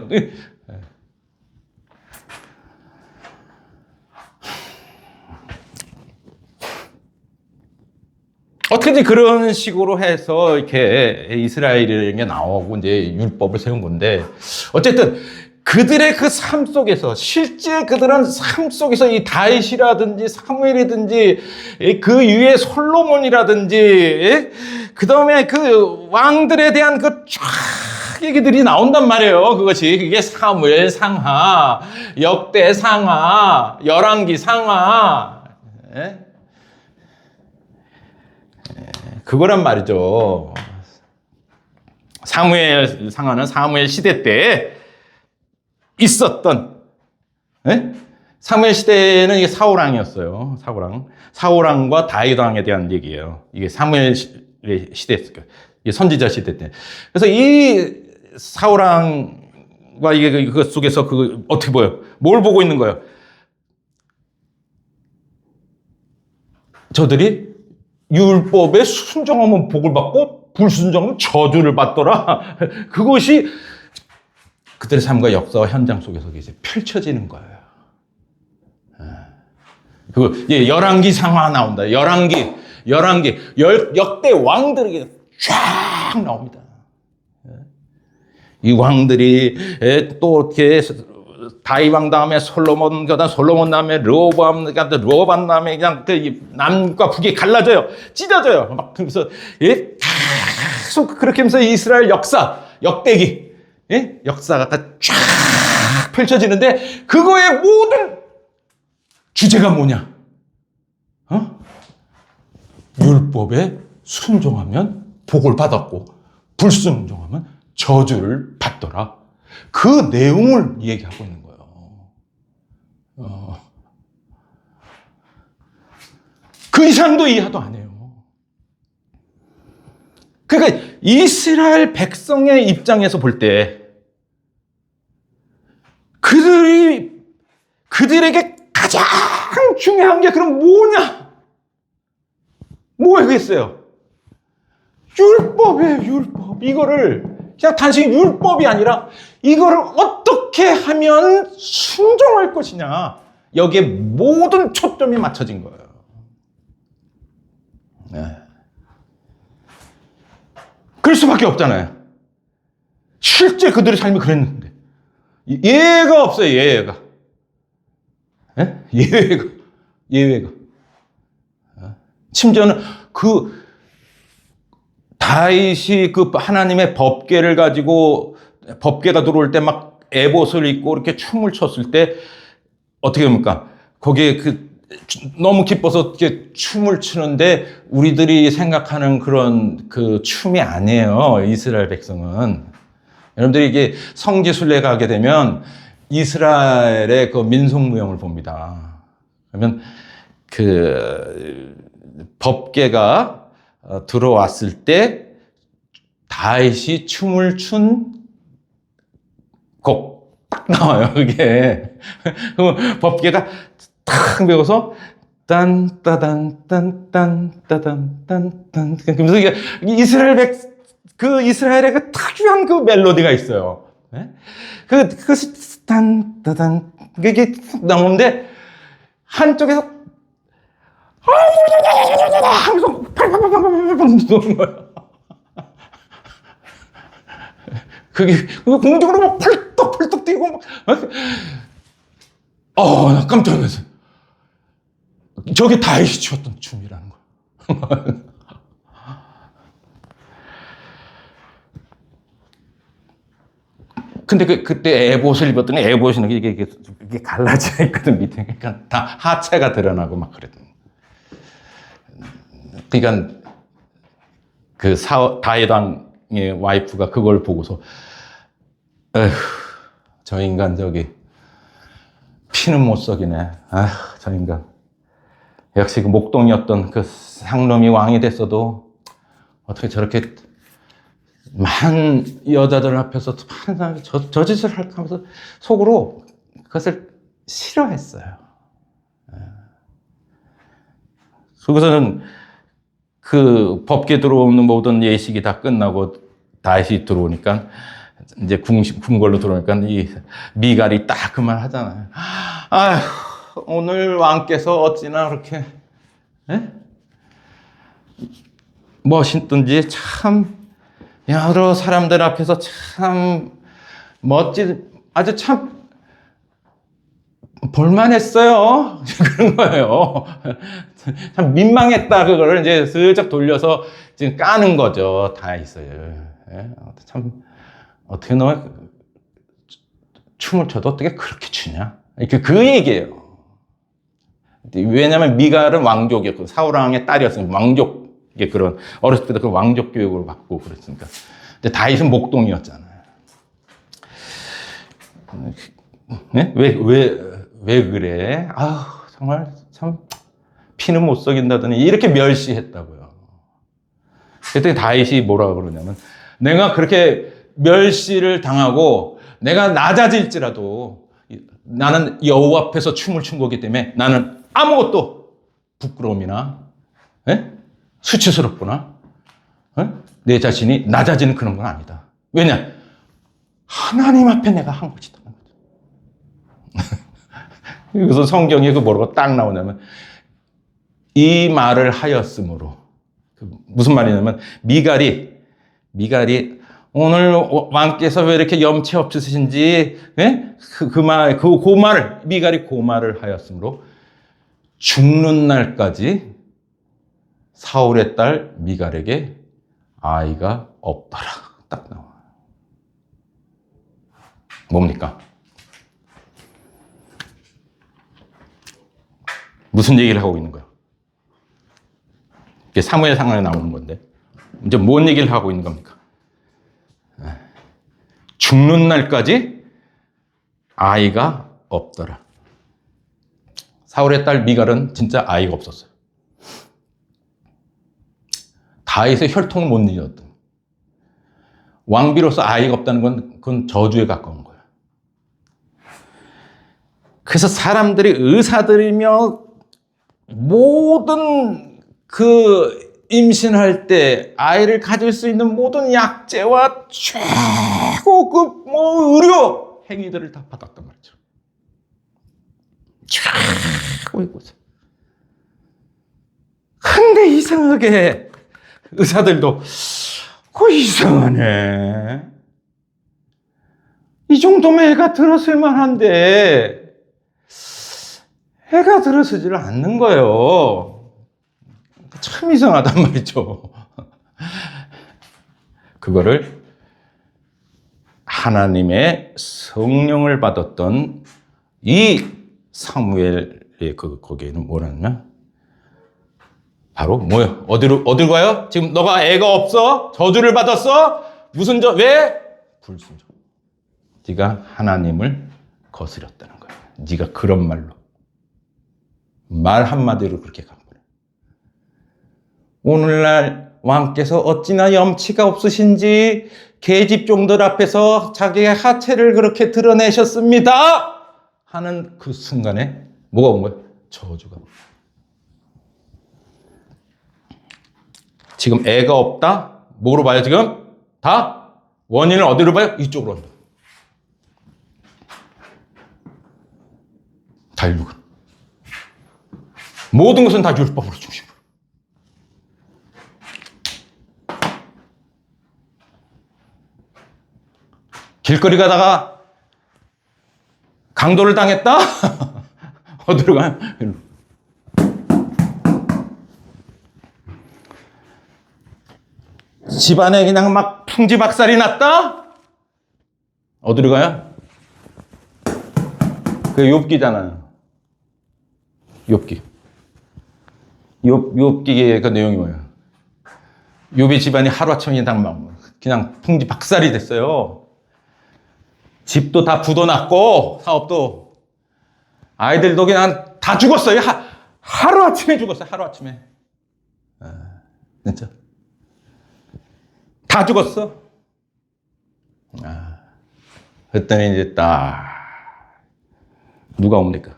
어떻게든 그런 식으로 해서 이렇게 이스라엘에게 나오고 이제 율법을 세운 건데 어쨌든 그들의 그 삶 속에서 실제 그들은 삶 속에서 이 다윗이라든지 사무엘이든지 그 위에 솔로몬이라든지 그 다음에 그 왕들에 대한 그 쫙 얘기들이 나온단 말이에요. 그게 사무엘 상하, 역대 상하, 열왕기 상하. 그거란 말이죠. 사무엘 상하는 사무엘 시대 때 있었던, 사무엘 시대는 이게 사울왕이었어요. 사울왕과 다윗 왕에 대한 얘기예요. 이게 사무엘 시대였어요. 이게 선지자 시대 때. 그래서 이 사울왕과 이게 그 속에서 그 어떻게 보여? 뭘 보고 있는 거예요? 저들이 율법에 순종하면 복을 받고 불순종은 저주를 받더라. 그것이 그들의 삶과 역사와 현장 속에서 이제 펼쳐지는 거예요. 그 열왕기 상하 나온다. 열왕기 역대 왕들에게 쫙 나옵니다. 이 왕들이 또 이렇게 다윗 왕 다음에 솔로몬, 그다음 솔로몬 다음에 르호보암 다음에 그냥 그 남과 북이 갈라져요. 찢어져요. 막 그래서 계속 그렇게 하면서 이스라엘 역사, 역대기, 역사가 쫙 펼쳐지는데 그거의 모든 주제가 뭐냐? 율법에 순종하면 복을 받았고 불순종하면 저주를 받더라. 그 내용을 얘기하고 있는 거예요. 그 이상도 이하도 안 해요. 그러니까 이스라엘 백성의 입장에서 볼 때 그들에게 가장 중요한 게 그럼 뭐냐? 뭐겠어요? 율법이에요, 율법. 이거를 그냥 단순히 율법이 아니라 이거를 어떻게 하면 순종할 것이냐. 여기에 모든 초점이 맞춰진 거예요. 네. 그럴 수밖에 없잖아요. 실제 그들의 삶이 그랬는데. 예외가 없어요, 예외가. 네? 예외가. 심지어는 다윗이 그 하나님의 법궤를 가지고 법궤가 들어올 때 막 에봇을 입고 이렇게 춤을 췄을 때 어떻게 합니까? 거기에 너무 기뻐서 이렇게 춤을 추는데 우리들이 생각하는 그런 그 춤이 아니에요. 이스라엘 백성은. 여러분들이 이게 성지순례 가게 되면 이스라엘의 그 민속무용을 봅니다. 그러면 그 법궤가 들어왔을 때 다윗이 춤을 춘 곡 딱 나와요. 그게 법궤가 탁 메고서 딴따단딴딴따단딴딴 그러면서 이게 이스라엘의 그 특유한 그 멜로디가 있어요. 네? 그것이 딴따단 이게 나오는데 한쪽에서 하면서 팡팡팡팡팡팡 도는 거예요. 그게 공중으로 막 펄떡펄떡 뛰고 막. 나 깜짝 놀랐어요. 저게 다윗이 추었던 춤이라는 거. 근데 그때 에봇을 입었더니 에봇이 이게 갈라져 있거든, 밑에. 그러니까 다 하체가 드러나고 막 그랬던. 그러니까 다윗 왕의 와이프가 그걸 보고서 에휴, 저 인간 피는 못 속이네. 저 인간. 역시 그 목동이었던 그 상놈이 왕이 됐어도 어떻게 저렇게 많은 여자들 앞에서 많은 사람이 저 짓을 할까 하면서 속으로 그것을 싫어했어요. 그것은 그 법궤 들어오는 모든 예식이 다 끝나고 다윗이 들어오니까 이제 궁궐로 들어오니까 이 미갈이 딱 그 말 하잖아요. 아휴, 오늘 왕께서 어찌나 그렇게 멋있든지 참 여러 사람들 앞에서 참 아주 참 볼만했어요. 그런 거예요. 참 민망했다. 그거를 이제 슬쩍 돌려서 지금 까는 거죠. 다 있어요. 참, 어떻게 너 춤을 춰도 어떻게 그렇게 추냐? 그 얘기예요. 왜냐면 미갈은 왕족이었고, 사울왕의 딸이었으니까 왕족의 그런, 어렸을 때도 그 왕족 교육을 받고 그랬으니까. 근데 다윗은 목동이었잖아요. 네? 왜 그래? 정말 참 피는 못 속인다더니 이렇게 멸시했다고요. 그때 다윗이 뭐라고 그러냐면 내가 그렇게 멸시를 당하고 내가 낮아질지라도 나는 여호와 앞에서 춤을 춘 거기 때문에 나는 아무것도 부끄러움이나 수치스럽거나 내 자신이 낮아지는 그런 건 아니다. 왜냐? 하나님 앞에 내가 한 것이다. 그래서 성경에 그 뭐라고 딱 나오냐면 이 말을 하였으므로. 무슨 말이냐면 미갈이 오늘 왕께서 왜 이렇게 염치 없으신지 그 말을 미갈이 그 말을 하였으므로 죽는 날까지 사울의 딸 미갈에게 아이가 없더라. 딱 나와. 뭡니까? 무슨 얘기를 하고 있는 거야? 이게 사무엘 상관에 나오는 건데 이제 뭔 얘기를 하고 있는 겁니까? 죽는 날까지 아이가 없더라. 사울의 딸 미갈은 진짜 아이가 없었어요. 다윗의 혈통을 못 이었던. 왕비로서 아이가 없다는 건 그건 저주에 가까운 거예요. 그래서 사람들이 의사들이며 모든 그 임신할 때 아이를 가질 수 있는 모든 약재와 최고급 의료 행위들을 다 받았단 말이죠. 최고의 곳에. 근데 이상하게 의사들도 이상하네. 이 정도면 애가 들었을 만한데 애가 들어서지를 않는 거예요. 참 이상하단 말이죠. 그거를 하나님의 성령을 받았던 이 사무엘의 거기에는 뭐라냐? 바로 뭐요? 어디로 가요? 지금 너가 애가 없어? 저주를 받았어? 무슨 왜? 불순종. 네가 하나님을 거스렸다는 거야. 네가 그런 말 한마디로 그렇게 간 거야. 오늘날 왕께서 어찌나 염치가 없으신지 계집종들 앞에서 자기의 하체를 그렇게 드러내셨습니다 하는 그 순간에 뭐가 온 거예요? 저주가. 지금 애가 없다? 뭐로 봐요 지금? 다? 원인을 어디로 봐요? 이쪽으로 한다. 다 율법. 모든 것은 다 율법으로 중심으로. 길거리 가다가 강도를 당했다? 어디로 가요? 일로. 집안에 그냥 막 풍지박살이 났다? 어디로 가요? 그 욥기잖아요. 욥기. 욥기의 그 내용이 뭐예요? 욥의 집안이 하루아침에 그냥 풍지박살이 됐어요. 집도 다 부도났고 사업도 아이들도 그냥 다 죽었어요. 하루아침에 죽었어요. 하루아침에. 진짜. 다 죽었어. 그랬더니 이제 딱 누가 옵니까?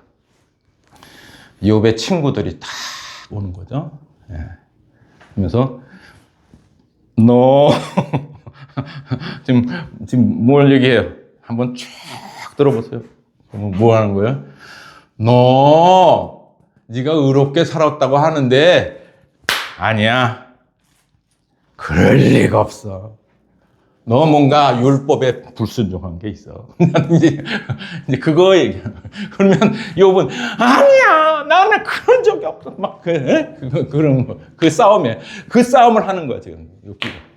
욥의 친구들이 다 오는 거죠. 그러면서 너 지금 뭘 얘기해요? 한번 쭉 들어보세요. 뭐 하는 거예요? 너 네가 의롭게 살았다고 하는데 아니야. 그럴 리가 없어. 너 뭔가 율법에 불순종한 게 있어. 이제 그거 얘기하는 거야. 그러면 욥은 아니야. 나는 그런 적이 없어. 막 그런 거. 그 싸움을 하는 거야 지금 욥기가.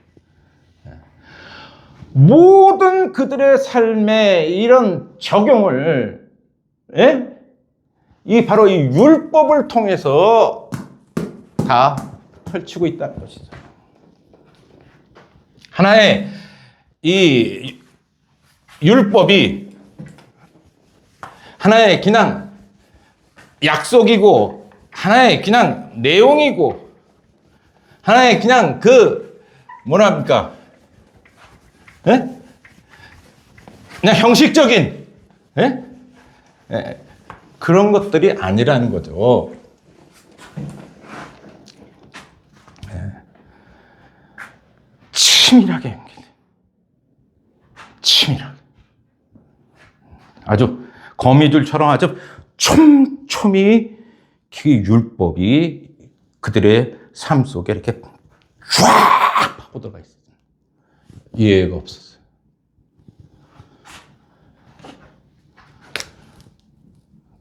모든 그들의 삶에 이런 적용을 바로 이 율법을 통해서 다 펼치고 있다는 것이죠. 하나의 이 율법이 하나의 그냥 약속이고 하나의 그냥 내용이고 하나의 그냥 뭐랍니까? 그냥 형식적인 그런 것들이 아니라는 거죠. 치밀하게 연결돼. 치밀하게. 아주 거미줄처럼 아주 촘촘히 그 율법이 그들의 삶 속에 이렇게 쫙 파고 들어가 있어요. 이해가 없었어요.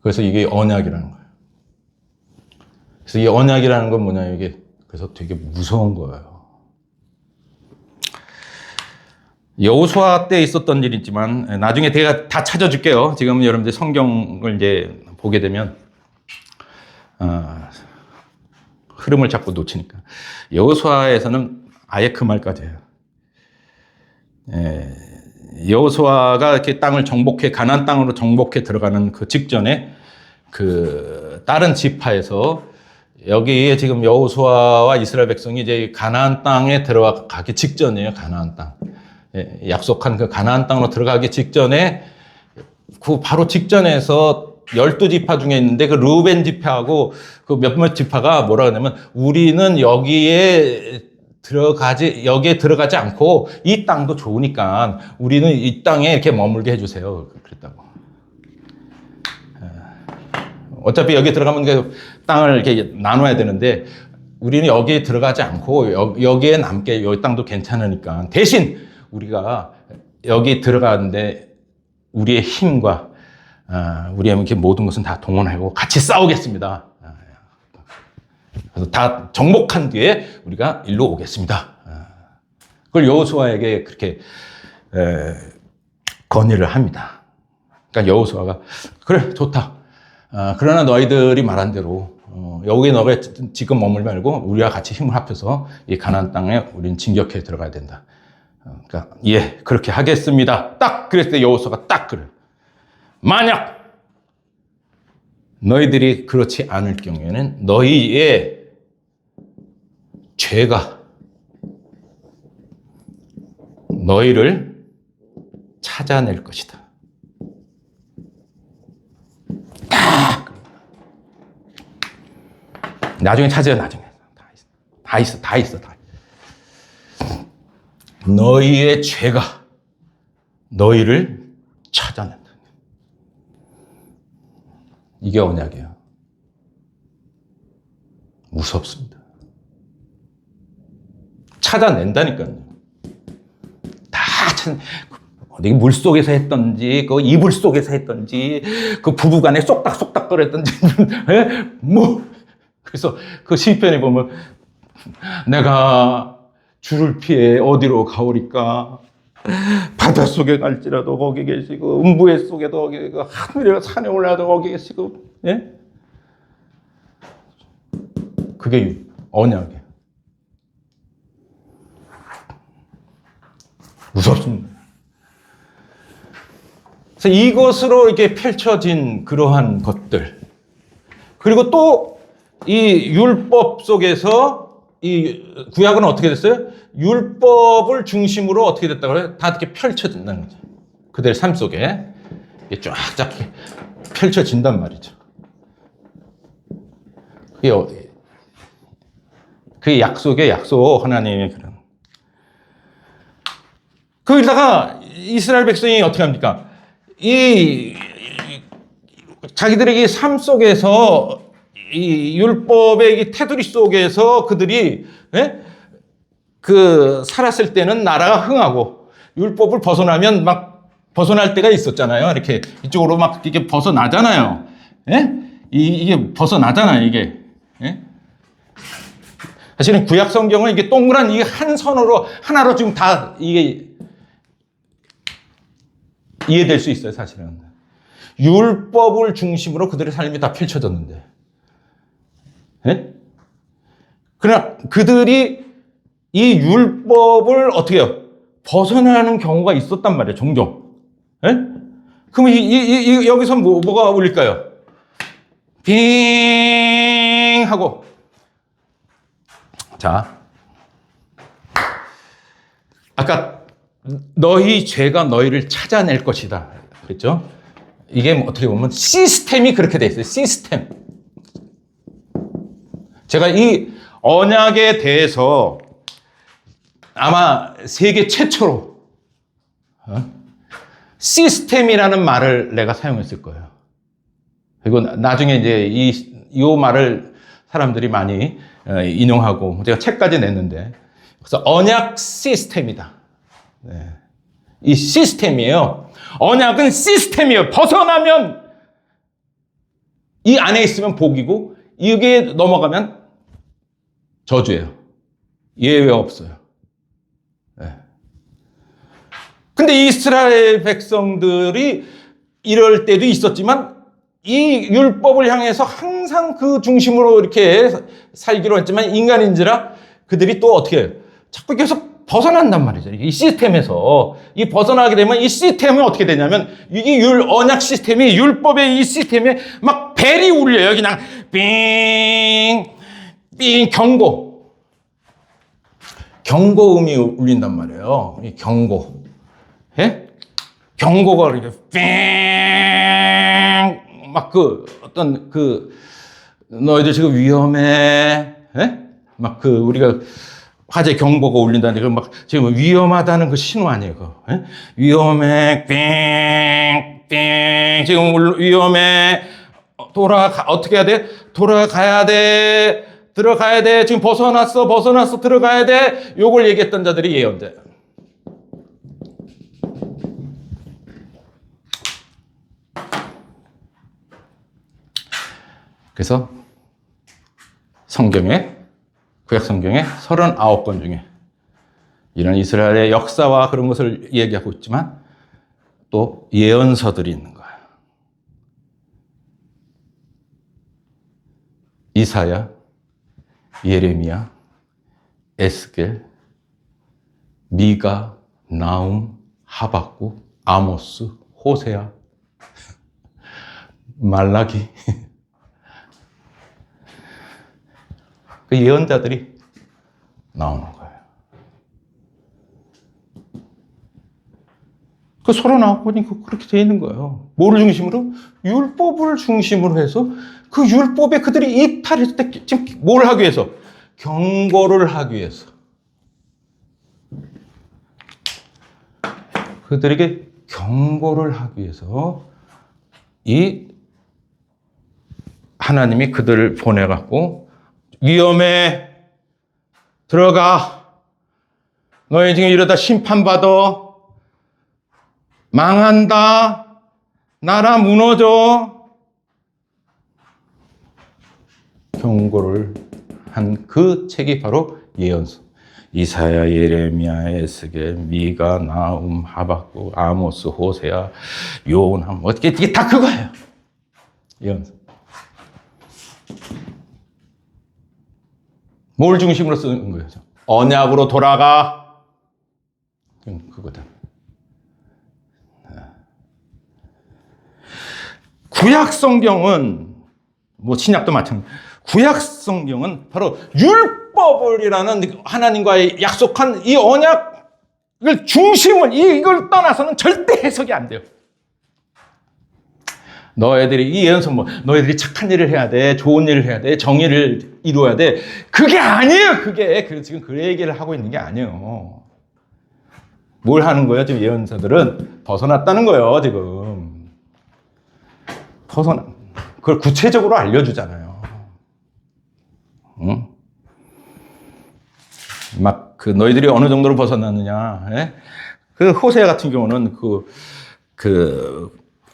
그래서 이게 언약이라는 거예요. 그래서 이 언약이라는 건 뭐냐, 이게 그래서 되게 무서운 거예요. 여호수아 때 있었던 일이지만 나중에 제가 다 찾아줄게요. 지금 여러분들 성경을 이제 보게 되면 흐름을 자꾸 놓치니까 여호수아에서는 아예 그 말까지 해요. 여호수아가 이렇게 땅을 정복해 가나안 땅으로 정복해 들어가는 그 직전에 그 다른 지파에서 여기에 지금 여호수아와 이스라엘 백성이 이제 가나안 땅에 들어가기 직전이에요. 가나안 땅. 약속한 그 가나안 땅으로 들어가기 직전에 그 바로 직전에서 12지파 중에 있는데 그 르우벤 지파하고 그 몇몇 지파가 뭐라 하냐면 우리는 여기에 들어가지 않고 이 땅도 좋으니까 우리는 이 땅에 이렇게 머물게 해주세요. 그랬다고. 어차피 여기 들어가면 그 땅을 이렇게 나눠야 되는데 우리는 여기에 들어가지 않고 여기에 남게 여기 땅도 괜찮으니까 대신 우리가 여기 들어가는데 우리의 힘과 우리의 이렇게 모든 것은 다 동원하고 같이 싸우겠습니다. 그래서 다 정복한 뒤에 우리가 일로 오겠습니다. 그걸 여호수아에게 그렇게 건의를 합니다. 그러니까 여호수아가 그래 좋다. 그러나 너희들이 말한 대로 여기 너가 지금 머물지 말고 우리와 같이 힘을 합해서 이 가나안 땅에 우리는 진격해 들어가야 된다. 그러니까 예 그렇게 하겠습니다. 딱 그랬을 때 여호수아가 딱 그래. 만약 너희들이 그렇지 않을 경우에는 너희의 죄가 너희를 찾아낼 것이다. 딱 나중에 찾아요. 나중에 다 있어. 너희의 죄가 너희를 찾아낸다. 이게 언약이에요. 무섭습니다. 찾아낸다니까요. 어디 물 속에서 했던지, 그 이불 속에서 했던지, 그 부부간에 쏙닥쏙닥 거렸던지, 그래서 그 시편에 보면 내가 주를 피해 어디로 가오리까? 바닷속에 갈지라도 거기 계시고 음부의 속에도 거기 계시고 하늘에 산에 올라도 거기 계시고 예? 그게 언약이에요. 무섭습니다. 그래서 이것으로 이렇게 펼쳐진 그러한 것들 그리고 또 이 율법 속에서 이 구약은 어떻게 됐어요? 율법을 중심으로 어떻게 됐다고 그래요? 다 이렇게 펼쳐진다는 거죠. 그들의 삶 속에 쫙쫙 펼쳐진단 말이죠. 그게 약속의 약속, 하나님의 그런. 거기다가 이스라엘 백성이 어떻게 합니까? 자기들에게 삶 속에서 이 율법의 이 테두리 속에서 그들이 살았을 때는 나라가 흥하고 율법을 벗어나면 막 벗어날 때가 있었잖아요. 이렇게 이쪽으로 막 이게 벗어나잖아요. 이게 벗어나잖아요. 이게. 사실은 구약 성경은 이게 동그란 이 한 선으로 하나로 지금 다 이게 이해될 수 있어요. 사실은 율법을 중심으로 그들의 삶이 다 펼쳐졌는데. 그러나 그들이 이 율법을 어떻게 해요? 벗어나는 경우가 있었단 말이에요. 종종. 그럼 여기서 뭐가 울릴까요? 빙 하고. 자, 아까 너희 죄가 너희를 찾아낼 것이다. 그랬죠? 이게 어떻게 보면 시스템이 그렇게 돼 있어요. 시스템. 제가 이 언약에 대해서 아마 세계 최초로 시스템이라는 말을 내가 사용했을 거예요. 그리고 나중에 이제 이 말을 사람들이 많이 인용하고 제가 책까지 냈는데, 그래서 언약 시스템이다. 네. 이 시스템이에요. 언약은 시스템이에요. 벗어나면 이 안에 있으면 복이고 이게 넘어가면 저주예요. 예외 없어요. 네. 근데 이스라엘 백성들이 이럴 때도 있었지만 이 율법을 향해서 항상 그 중심으로 이렇게 살기로 했지만 인간인지라 그들이 또 어떻게 해요? 자꾸 계속 벗어난단 말이죠. 이 시스템에서 이 벗어나게 되면 이 시스템이 어떻게 되냐면 이게 언약 시스템이 율법의 이 시스템에 막 벨이 울려요. 그냥 삥 경고음이 울린단 말이에요. 이 경고. 예? 경고가 이렇게 막 어떤 너희들 지금 위험해. 예? 막 우리가 화재 경보가 울린다는데 막 지금 위험하다는 그 신호 아니에요. 그거. 예? 위험해. 지금 위험해. 어떻게 해야 돼? 돌아가야 돼. 들어가야 돼. 지금 벗어났어. 들어가야 돼. 요걸 얘기했던 자들이 예언자. 그래서 구약 성경에 39권 중에 이런 이스라엘의 역사와 그런 것을 얘기하고 있지만 또 예언서들이 있는 거예요. 이사야, 예레미야, 에스겔, 미가, 나움, 하박국, 아모스, 호세아, 말라기. 그 예언자들이 나오는 거예요. 그 39권이 그렇게 되어 있는 거예요. 뭐를 중심으로? 율법을 중심으로 해서 그 율법에 그들이 이탈했을 때 지금 뭘 하기 위해서? 경고를 하기 위해서. 그들에게 경고를 하기 위해서 이 하나님이 그들을 보내갖고 위험해. 들어가. 너희 지금 이러다 심판받아. 망한다. 나라 무너져. 경고를 한 그 책이 바로 예언서. 이사야, 예레미야, 에스겔, 미가, 나움, 하박국, 아모스, 호세아, 요나 이게 다 그거예요. 예언서. 뭘 중심으로 쓰는 거예요? 언약으로 돌아가. 그거다. 구약 성경은 뭐 신약도 마찬가지. 구약 성경은 바로 율법을이라는 하나님과의 약속한 이 언약을 중심을 이걸 떠나서는 절대 해석이 안 돼요. 너희들이 이 예언서 너희들이 착한 일을 해야 돼, 좋은 일을 해야 돼, 정의를 이루어야 돼. 그게 아니에요. 그게 지금 그 얘기를 하고 있는 게 아니에요. 뭘 하는 거예요? 지금 예언서들은 벗어났다는 거예요. 지금 그걸 구체적으로 알려주잖아요. 응? 막 너희들이 어느 정도로 벗어났느냐? 예? 그 호세 같은 경우는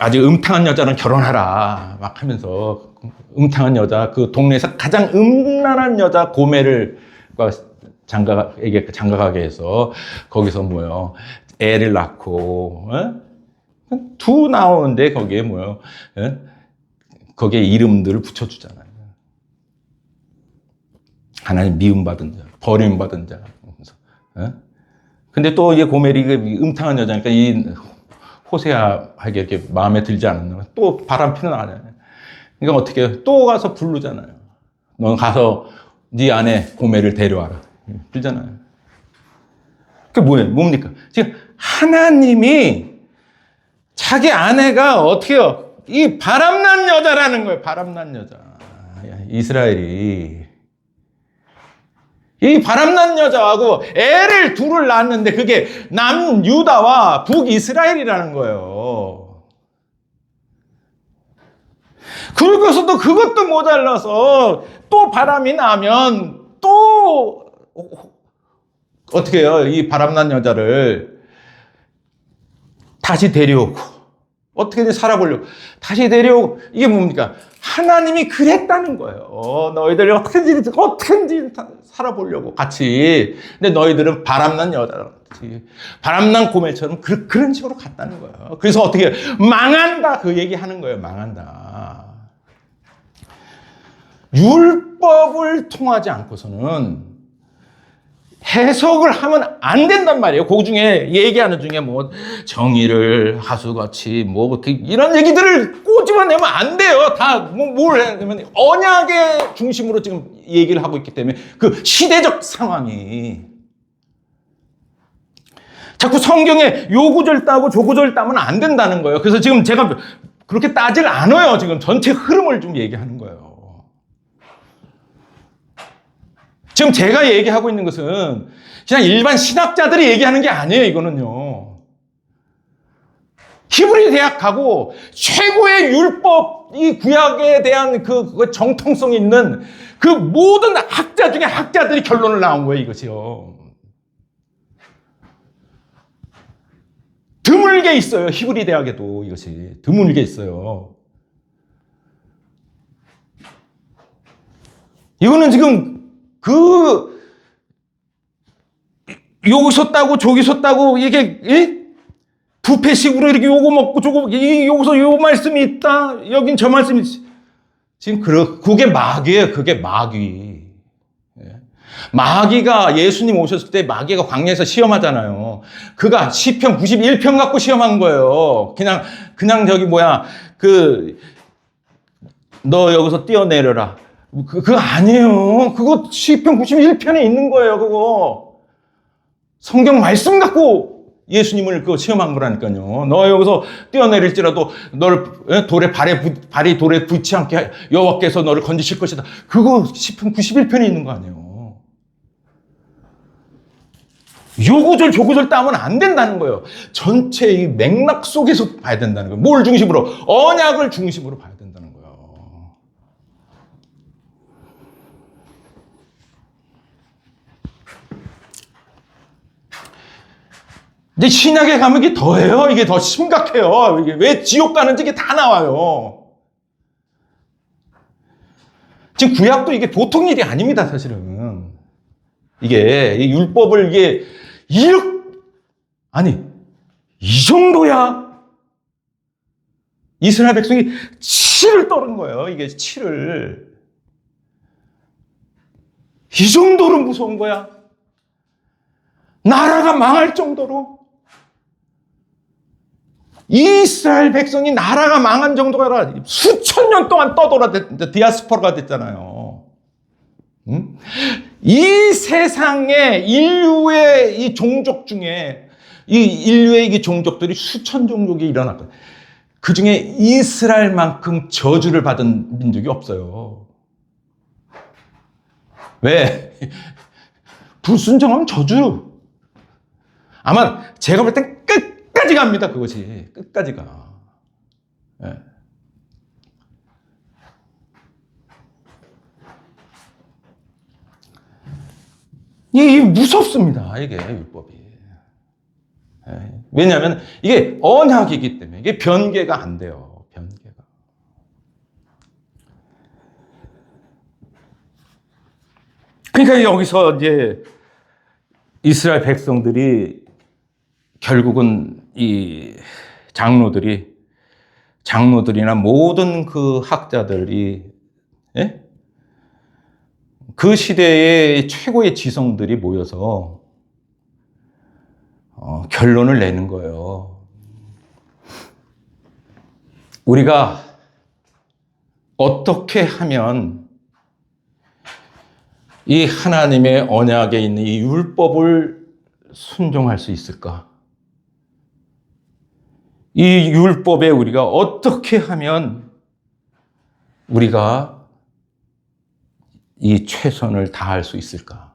아주 음탕한 여자는 결혼하라 막 하면서 음탕한 여자, 그 동네에서 가장 음란한 여자 고멜을 장가가게 해서 거기서 애를 낳고 두 나오는데 거기에 거기에 이름들을 붙여주잖아요. 하나님 미움받은 자, 버림받은 자. 근데 또 이 고멜이 음탕한 여자니까 이 호세아에게 이렇게 마음에 들지 않았나. 또 바람 피는 아내잖아요. 그러니까 어떻게 해요? 또 가서 부르잖아요. 넌 가서 네 아내 고멜을 데려와라. 그러잖아요. 그게 뭡니까? 지금 하나님이 자기 아내가 어떻게 해요? 이 바람난 여자라는 거예요. 바람난 여자. 이스라엘이 이 바람난 여자하고 애를 둘을 낳았는데 그게 남유다와 북이스라엘이라는 거예요. 그러고서도 그것도 모자라서 또 바람이 나면 또 어떻게 해요? 이 바람난 여자를 다시 데려오고 어떻게든 살아보려고 다시 데려오고 이게 뭡니까? 하나님이 그랬다는 거예요. 너희들이 어떻게든지 살아보려고 같이. 근데 너희들은 바람난 여자같이 바람난 고멜처럼 그런 식으로 갔다는 거예요. 그래서 어떻게 망한다 그 얘기하는 거예요. 망한다. 율법을 통하지 않고서는 해석을 하면 안 된단 말이에요. 그 중에 얘기하는 중에 뭐 정의를 하수같이 뭐 이런 얘기들을 꼬집어내면 안 돼요. 다 뭘 해야 되면 언약의 중심으로 지금 얘기를 하고 있기 때문에 그 시대적 상황이 자꾸 성경에 요 구절 따고 저 구절 따면 안 된다는 거예요. 그래서 지금 제가 그렇게 따질 않아요. 지금 전체 흐름을 좀 얘기하는 거예요. 지금 제가 얘기하고 있는 것은 그냥 일반 신학자들이 얘기하는 게 아니에요, 이거는요. 히브리 대학 가고 최고의 율법, 이 구약에 대한 그 정통성 있는 그 모든 학자 중에 학자들이 결론을 나온 거예요, 이것이요. 드물게 있어요, 히브리 대학에도 이것이. 드물게 있어요. 이거는 지금 여기서 따고 저기서 따고 이게 부패식으로 이렇게 요거 먹고 저거 여기서 요 말씀이 있다 여긴 저 말씀이 있다. 지금 그게 마귀예요. 그게 마귀. 마귀가 예수님 오셨을 때 마귀가 광야에서 시험하잖아요. 그가 시편 91편 갖고 시험한 거예요. 그냥 저기 너 여기서 뛰어내려라. 그거 아니에요. 그거 시편 91편에 있는 거예요, 그거. 성경 말씀 갖고 예수님을 그거 시험한 거라니까요. 너 여기서 뛰어내릴지라도 너를 발이 돌에 붙지 않게 여호와께서 너를 건지실 것이다. 그거 시편 91편에 있는 거 아니에요. 요 구절 저 구절 따면 안 된다는 거예요. 전체 이 맥락 속에서 봐야 된다는 거예요. 뭘 중심으로? 언약을 중심으로 봐야 된다는 거예요. 근데 신약에 가면 이게 더해요. 이게 더 심각해요. 이게 왜 지옥 가는지 이게 다 나와요. 지금 구약도 이게 보통 일이 아닙니다, 사실은. 이게 이 율법을 이 정도야. 이스라엘 백성이 치를 떨은 거예요. 이게 치를. 이 정도로 무서운 거야. 나라가 망할 정도로. 이스라엘 백성이 나라가 망한 정도가 아니라 수천 년 동안 떠돌아 디아스포라가 됐잖아요. 응? 이 세상에 인류의 이 종족 중에 이 인류의 이 종족들이 수천 종족이 일어났거든요. 그 중에 이스라엘만큼 저주를 받은 민족이 없어요. 왜? 불순종하면 저주. 아마 제가 볼 땐 끝까지 갑니다. 그것이 끝까지 가. 예. 이게 무섭습니다. 이게 율법이. 예. 왜냐하면 이게 언약이기 때문에 이게 변개가 안 돼요. 변개가. 그러니까 여기서 이제 이스라엘 백성들이 결국은 이 장로들이나 모든 그 학자들이 그 시대의 최고의 지성들이 모여서 결론을 내는 거예요. 우리가 어떻게 하면 이 하나님의 언약에 있는 이 율법을 순종할 수 있을까? 이 율법에 우리가 어떻게 하면 우리가 이 최선을 다할 수 있을까?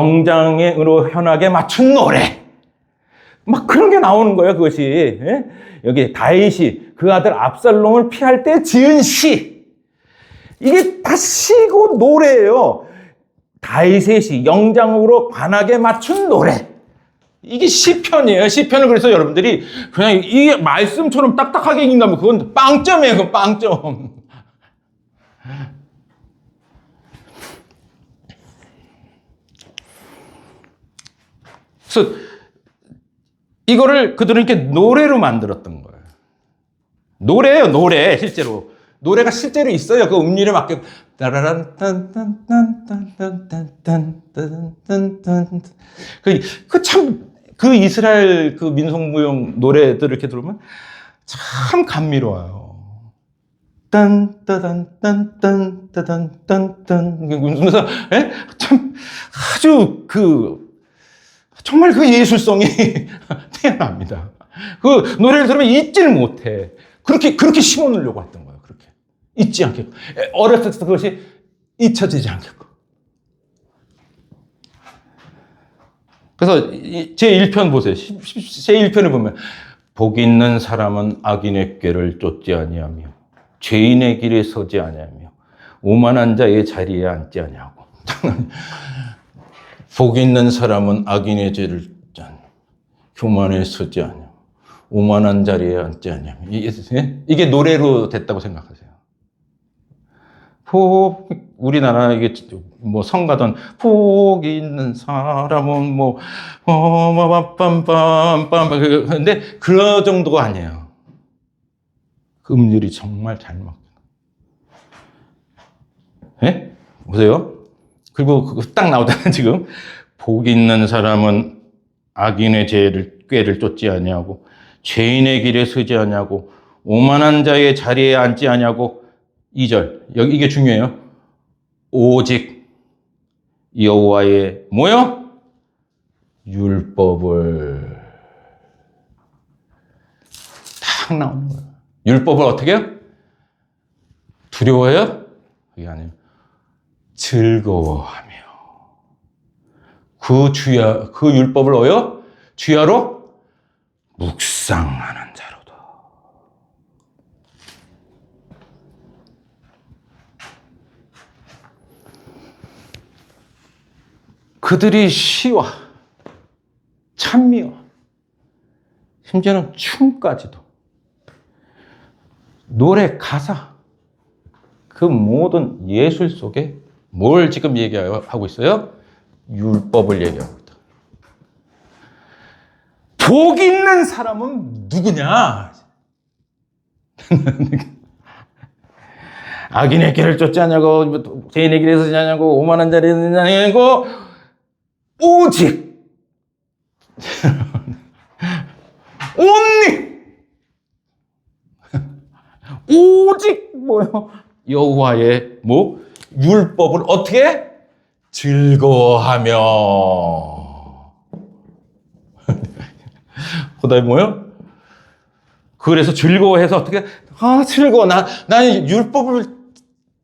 영장으로 현악에 맞춘 노래. 막 그런 게 나오는 거예요, 그것이. 예? 여기 다윗이 그 아들 압살롬을 피할 때 지은 시. 이게 다 시고 노래예요. 다윗의 시, 영장으로 관악에 맞춘 노래. 이게 시편이에요. 시편을 그래서 여러분들이 그냥 이게 말씀처럼 딱딱하게 읽는다면 그건 빵점이에요. 그건 빵점. 그래서 이거를 그들은 이렇게 노래로 만들었던 거예요. 노래예요, 노래. 실제로. 노래가 실제로 있어요. 그 음률에 맞게 따라란 딴딴딴딴딴딴딴딴딴 그 이스라엘 그 민속무용 노래들을 이렇게 들으면 참 감미로워요. 딴따단딴딴따단딴딴 그래서 참 아주 정말 그 예술성이 태어납니다. 그 노래를 들으면 잊지를 못해. 그렇게 심어놓으려고 했던 거예요. 그렇게. 잊지 않겠고. 어렸을 때 그것이 잊혀지지 않겠고. 그래서 제1편 보세요. 제1편을 보면 복 있는 사람은 악인의 꾀를 쫓지 아니하며 죄인의 길에 서지 아니하며 오만한 자의 자리에 앉지 아니하고 복 있는 사람은 악인의 죄를 쫓지 아니하며 교만에 서지 아니하며 오만한 자리에 앉지 아니하며 이게 노래로 됐다고 생각하세요. 우리나라 이게 뭐 성가던 복 있는 사람은 빰빰빰빰 근데 그 정도가 아니에요. 음률이 정말 잘 맞고. 예? 보세요. 그리고 그거 딱 나오잖아요, 지금. 복 있는 사람은 악인의 꾀를 쫓지 아니하고 죄인의 길에 서지 아니하고 오만한 자의 자리에 앉지 아니하고 2절. 여기 이게 중요해요. 오직 여호와의 뭐요? 율법을 딱 나오는 거예요. 율법을 어떻게 해요? 두려워해요? 그게 아니에요. 즐거워하며 그 율법을 어요? 주야로 묵상하는 자로다. 그들이 시와 찬미와 심지어는 춤까지도 노래 가사 그 모든 예술 속에 뭘 지금 얘기하고 있어요? 율법을 얘기하고 있다. 복 있는 사람은 누구냐? 악인의 길을 쫓지 않냐고 죄인의 길에 서지 않냐고 오만한 자리에 서지 않냐고 오직 only 오직 뭐요? 여호와의 뭐 율법을 어떻게 즐거워하며 그다음에 뭐요? 그래서 즐거워해서 어떻게 즐거워 나는 율법을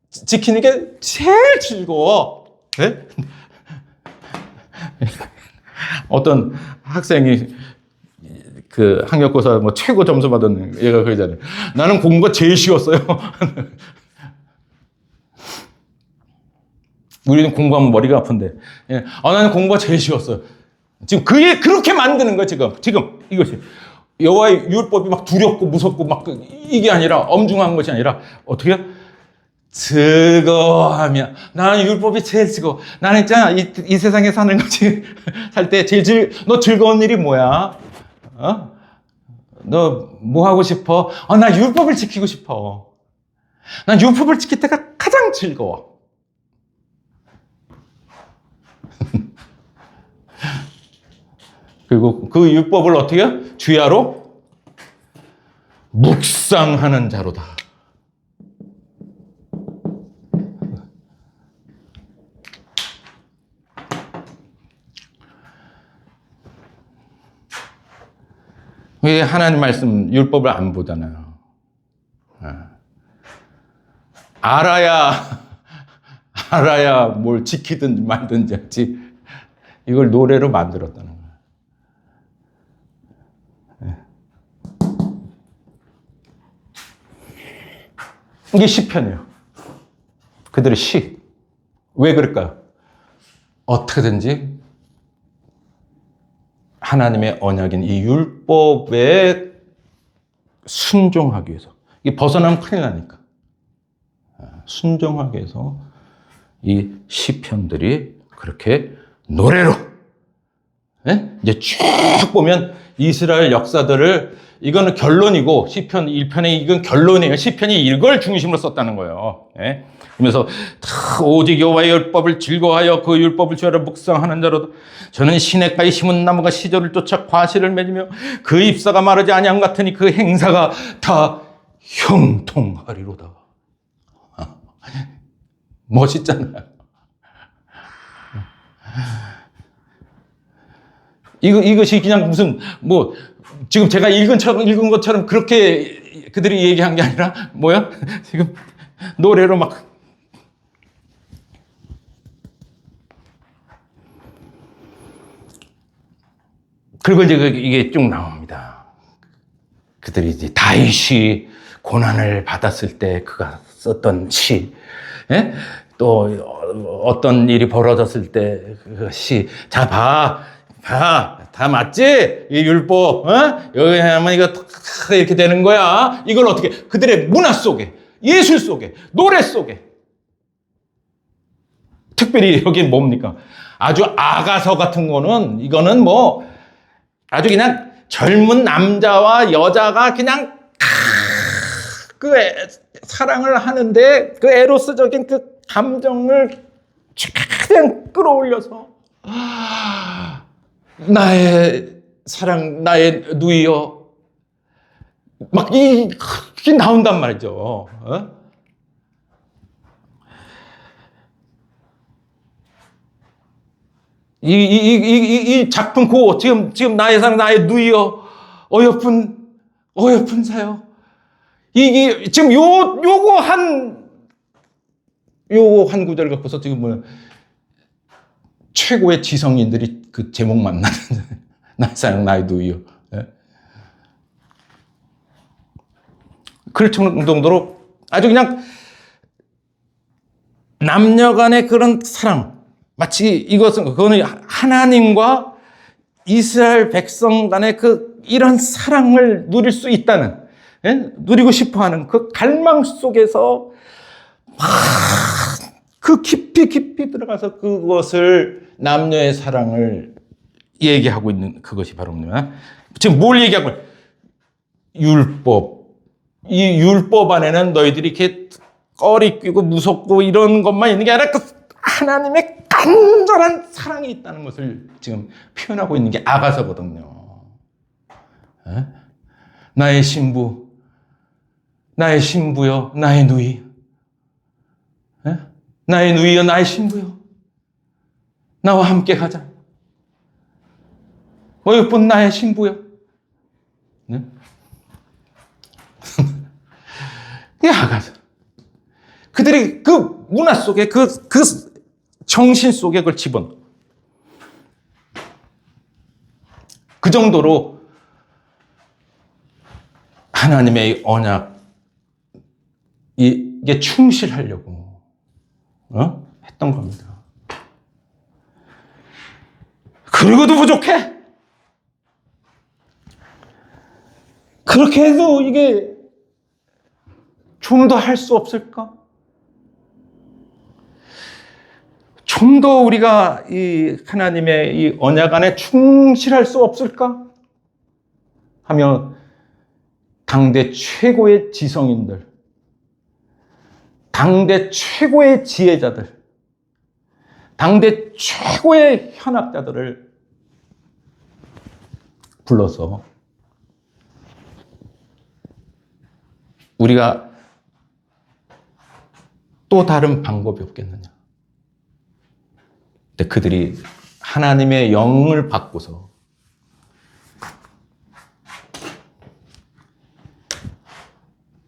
지키는 게 제일 즐거워. 네? 어떤 학생이 그 학력고사 뭐 최고 점수 받은 얘가 그러잖아요. 나는 공부가 제일 쉬웠어요. 우리는 공부하면 머리가 아픈데, 나는 공부가 제일 쉬웠어요. 지금 그게 그렇게 만드는 거예요. 지금 이것이 여호와의 율법이 막 두렵고 무섭고 막 이게 아니라 엄중한 것이 아니라 어떻게 즐거워하며 나는 율법이 제일 즐거워. 나는 있잖아 이 세상에 사는 거지 살 때 제일 너 즐거운 일이 뭐야? 너 뭐 하고 싶어? 나 율법을 지키고 싶어. 난 율법을 지킬 때가 가장 즐거워. 그리고 그 율법을 어떻게 해요? 주야로 묵상하는 자로다. 왜 하나님 말씀 율법을 안 보잖아요. 알아야 뭘 지키든지 말든지 하지. 이걸 노래로 만들었다는 거예요. 이게 시편이에요. 그들의 시. 왜 그럴까요? 어떻게든지 하나님의 언약인 이 율법에 순종하기 위해서. 이게 벗어나면 큰일 나니까. 순종하기 위해서 이 시편들이 그렇게 노래로. 이제 쭉 보면 이스라엘 역사들을 이거는 결론이고 시편 1편에 이건 결론이에요. 시편이 이걸 중심으로 썼다는 거예요. 그러면서 오직 여호와의 율법을 즐거워하여 그 율법을 주야로 묵상하는 자로도 저는 시냇가에 심은 나무가 시절을 쫓아 과실을 맺으며 그 잎사가 마르지 아니함 같으니 그 행사가 다 형통하리로다. 멋있잖아요. 이것이 그냥 무슨 뭐 지금 제가 읽은 것처럼 그렇게 그들이 얘기한 게 아니라 뭐야? 지금 노래로 막 그리고 이제 이게 쭉 나옵니다. 그들이 이제 다윗이 고난을 받았을 때 그가 썼던 시, 또 어떤 일이 벌어졌을 때 그 시, 자 다 맞지? 이 율법, 여기 하면 이거 이렇게 되는 거야. 이걸 어떻게 그들의 문화 속에, 예술 속에, 노래 속에 특별히 여기 뭡니까? 아주 아가서 같은 거는 이거는 뭐 아주 그냥 젊은 남자와 여자가 그냥 사랑을 하는데 그 에로스적인 그 감정을 최대한 끌어올려서 나의 사랑, 나의 누이여 막 이게 나온단 말이죠. 어? 이 작품 지금 나의 사랑, 나의 누이여 어여쁜 사여. 이게 지금 요거 한 구절 갖고서 지금 뭐 최고의 지성인들이 그 제목 만나는 나의 사랑, 나의 누이여. 예? 그럴 정도로 아주 그냥 남녀 간의 그런 사랑, 마치 그거는 하나님과 이스라엘 백성 간의 이런 사랑을 누릴 수 있다는, 예? 누리고 싶어 하는 그 갈망 속에서 그 깊이 들어가서 그것을 남녀의 사랑을 얘기하고 있는 그것이 바로 뭐냐? 지금 뭘 얘기하고 있는? 율법. 이 율법 안에는 너희들이 이렇게 꺼리 끼고 무섭고 이런 것만 있는 게 아니라 그 하나님의 간절한 사랑이 있다는 것을 지금 표현하고 있는 게 아가서거든요. 에? 나의 신부, 나의 신부여, 나의 누이. 에? 나의 누이여, 나의 신부여. 나와 함께 가자. 어여쁜 나의 신부여. 네? 이 아가서. 그들이 그 문화 속에 그 정신 속에 그걸 집어넣어. 그 정도로 하나님의 언약, 이게 충실하려고 했던 겁니다. 그리고도 부족해. 그렇게 해도 이게 좀 더 할 수 없을까? 좀 더 우리가 이 하나님의 이 언약 안에 충실할 수 없을까? 하며 당대 최고의 지성인들, 당대 최고의 지혜자들, 당대 최고의 현학자들을 불러서 우리가 또 다른 방법이 없겠느냐. 근데 그들이 하나님의 영을 받고서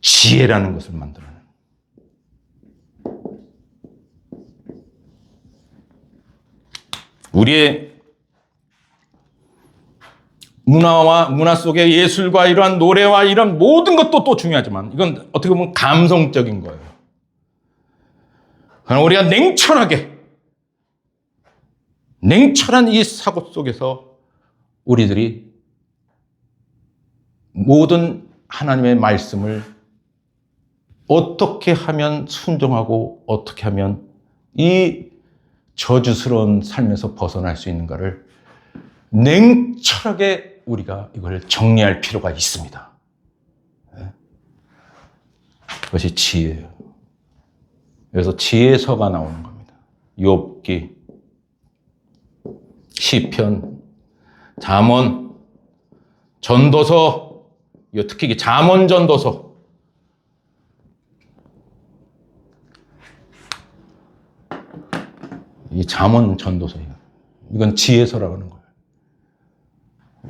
지혜라는 것을 만들어내는, 우리의 문화 속의 예술과 이러한 노래와 이런 모든 것도 또 중요하지만 이건 어떻게 보면 감성적인 거예요. 그러나 우리가 냉철한 이 사고 속에서 우리들이 모든 하나님의 말씀을 어떻게 하면 순종하고 어떻게 하면 이 저주스러운 삶에서 벗어날 수 있는가를 냉철하게 우리가 이걸 정리할 필요가 있습니다. 그것이 지혜예요. 그래서 지혜서가 나오는 겁니다. 욥기, 시편, 잠언, 전도서, 특히 잠언 전도서. 이 잠언 전도서예요. 이건 지혜서라고 하는 거예요.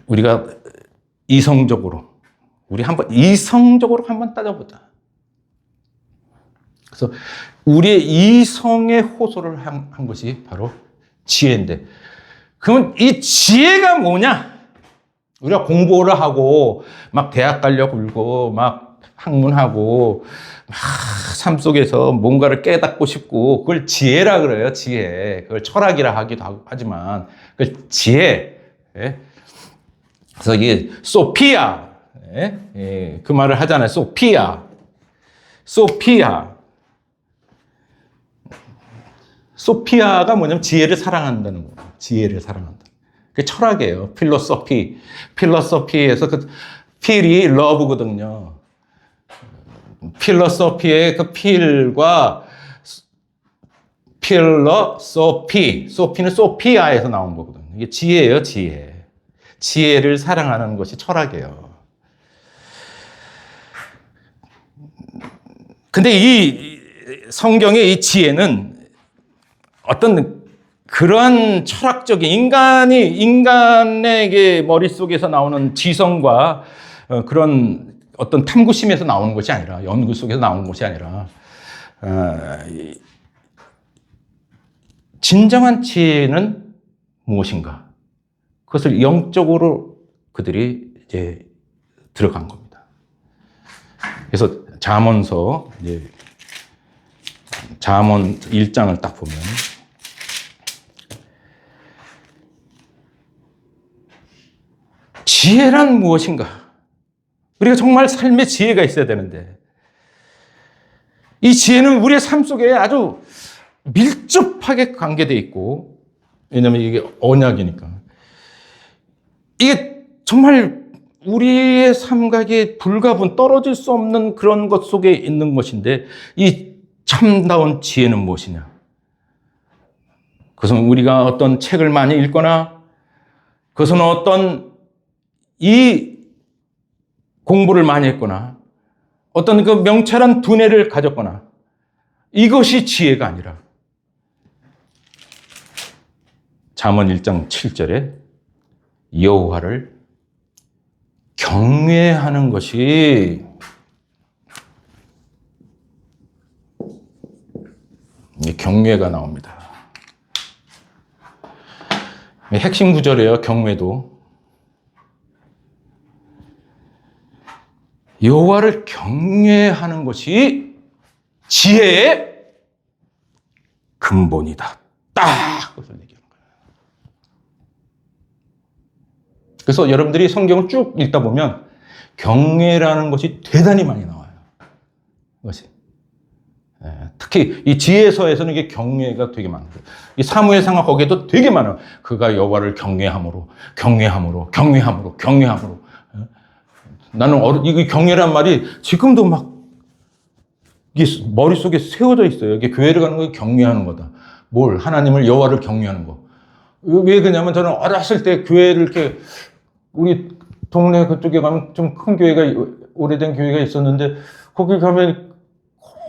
우리가 이성적으로 한번 따져보자. 그래서 우리의 이성의 호소를 한 것이 바로 지혜인데, 그러면 이 지혜가 뭐냐? 우리가 공부를 하고 막 대학 가려고 울고 막 학문하고 막 삶 속에서 뭔가를 깨닫고 싶고 그걸 지혜라 그래요. 지혜. 그걸 철학이라 하기도 하지만 그걸 지혜. 그래서 이게 소피아, 그 말을 하잖아요. 소피아. 소피아가 뭐냐면 지혜를 사랑한다는 거예요. 지혜를 사랑한다. 그게 철학이에요. 필로소피. 필로소피에서 그 필이 러브거든요. 필로소피의 그 필과 필로소피. 소피는 소피아에서 나온 거거든요. 이게 지혜예요, 지혜. 지혜를 사랑하는 것이 철학이에요. 근데 이 성경의 이 지혜는 어떤 그러한 철학적인 인간의 머릿속에서 나오는 지성과 그런 어떤 탐구심에서 나오는 것이 아니라, 연구 속에서 나오는 것이 아니라, 진정한 지혜는 무엇인가? 그것을 영적으로 그들이 이제 들어간 겁니다. 그래서 잠언서, 이제 잠언 1장을 딱 보면, 지혜란 무엇인가? 우리가 정말 삶의 지혜가 있어야 되는데, 이 지혜는 우리의 삶 속에 아주 밀접하게 관계되어 있고, 왜냐하면 이게 언약이니까. 이게 정말 우리의 삶과 불가분 떨어질 수 없는 그런 것 속에 있는 것인데, 이 참다운 지혜는 무엇이냐? 그것은 우리가 어떤 책을 많이 읽거나, 그것은 어떤 이 공부를 많이 했거나, 어떤 그 명철한 두뇌를 가졌거나, 이것이 지혜가 아니라, 잠언 1장 7절에 여호와를 경외하는 것이 경외가 나옵니다. 핵심 구절이에요. 경외도. 여호와를 경외하는 것이 지혜의 근본이다. 딱 그것을 얘기하는 거예요. 그래서 여러분들이 성경을 쭉 읽다 보면 경외라는 것이 대단히 많이 나와요. 그것이. 특히 이 지혜서에서는 이게 경외가 되게 많아요. 이 사무엘상하 거기에도 되게 많아요. 그가 여호와를 경외함으로. 나는 이 경외란 말이 지금도 막 이게 머릿속에 세워져 있어요. 이게 교회를 가는 거 경외하는 거다. 뭘? 하나님을, 여호와를 경외하는 거. 왜 그러냐면 저는 어렸을 때 교회를 이렇게 우리 동네 그쪽에 가면 좀 큰 교회가, 오래된 교회가 있었는데 거기 가면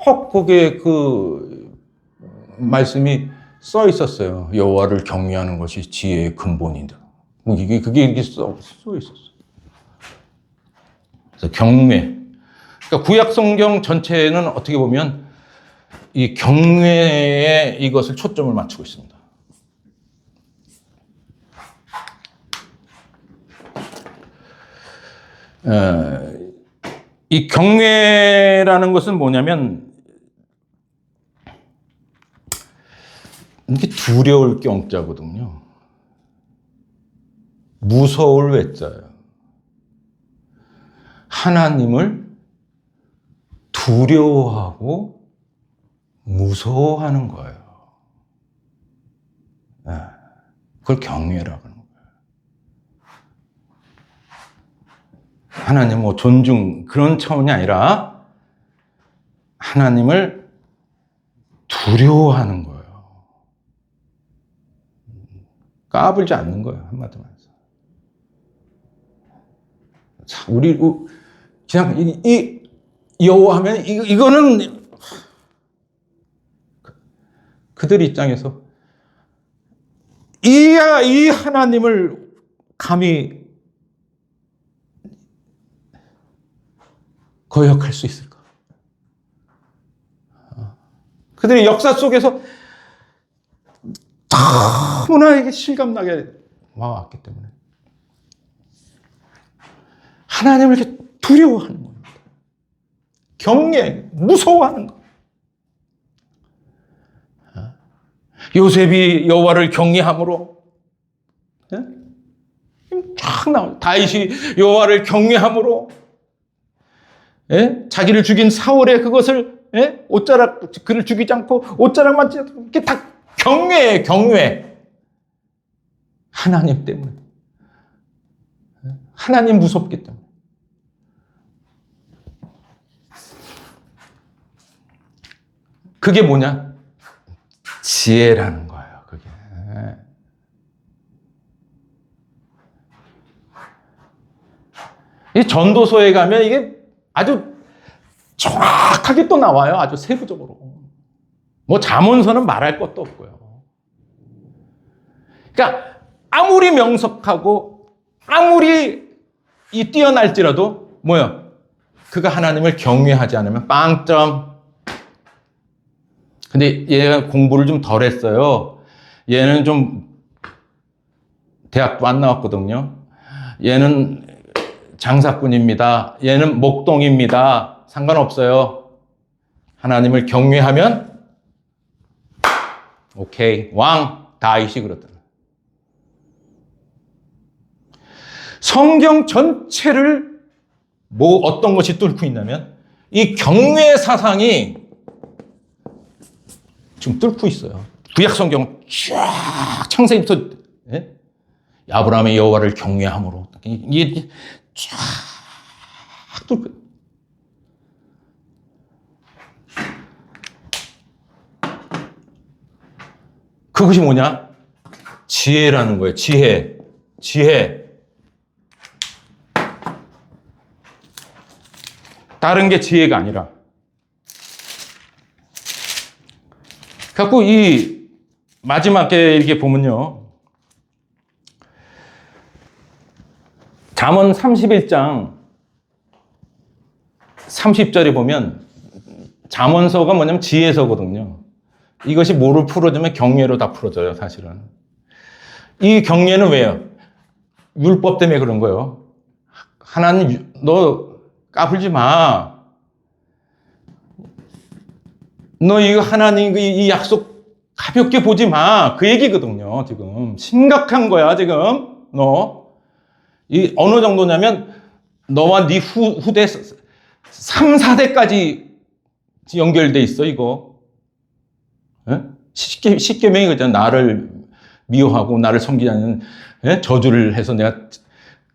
꼭 거기에 그 말씀이 써 있었어요. 여호와를 경외하는 것이 지혜의 근본이다. 그게 이렇게 써 있었어요. 그래서 경외. 그러니까 구약 성경 전체는 어떻게 보면 이 경외에 이것을 초점을 맞추고 있습니다. 이 경외라는 것은 뭐냐면 이게 두려울 경자거든요. 무서울 외자예요. 하나님을 두려워하고 무서워하는 거예요. 그걸 경외라고 하는 거예요. 하나님 뭐 존중 그런 차원이 아니라 하나님을 두려워하는 거예요. 까불지 않는 거예요. 한마디로 해서. 우리 그냥 이 여호와 하면 이거는 그들 입장에서 이 하나님을 감히 거역할 수 있을까? 그들의 역사 속에서 너무나 이게 실감나게 와왔기 때문에 하나님을 이렇게 두려워하는 겁니다. 경외, 무서워하는 것. 요셉이 여호와를 경외함으로, 쫙 나와요. 다윗이 여호와를 경외함으로, 자기를 죽인 사울의 그것을, 옷자락, 그를 죽이지 않고 옷자락만 이렇게 다 경외예요, 경외. 하나님 때문에. 하나님 무섭기 때문에. 그게 뭐냐? 지혜라는 거예요, 그게. 이 전도서에 가면 이게 아주 정확하게 또 나와요. 아주 세부적으로. 뭐 잠언서는 말할 것도 없고요. 그러니까 아무리 명석하고 아무리 이 뛰어날지라도 뭐야? 그가 하나님을 경외하지 않으면 빵점. 근데 얘가 공부를 좀 덜 했어요. 얘는 좀 대학도 안 나왔거든요. 얘는 장사꾼입니다. 얘는 목동입니다. 상관없어요. 하나님을 경외하면 오케이. 왕 다윗이 그렇더라. 성경 전체를 뭐 어떤 것이 뚫고 있냐면 이 경외 사상이 지금 뚫고 있어요. 구약 성경 쫙 창세기부터 예? 아브라함의 여호와를 경외함으로 이게 쫙 뚫고 그것이 뭐냐? 지혜라는 거예요. 지혜. 지혜. 다른 게 지혜가 아니라. 갖고 이 마지막에 이렇게 보면요. 잠언 31장 30절에 보면 잠언서가 뭐냐면 지혜서거든요. 이것이 뭐를 풀어주면 경외로 다 풀어져요, 사실은. 이 경외는 왜요? 율법 때문에 그런 거예요. 하나님, 너 까불지 마. 너 이거 하나님 이 약속 가볍게 보지 마. 그 얘기거든요, 지금. 심각한 거야, 지금. 너. 이 어느 정도냐면 너와 네 후대 3, 4대까지 연결돼 있어, 이거. 예? 십계명이 그잖아. 나를 미워하고 나를 섬기지 않는 예? 저주를 해서 내가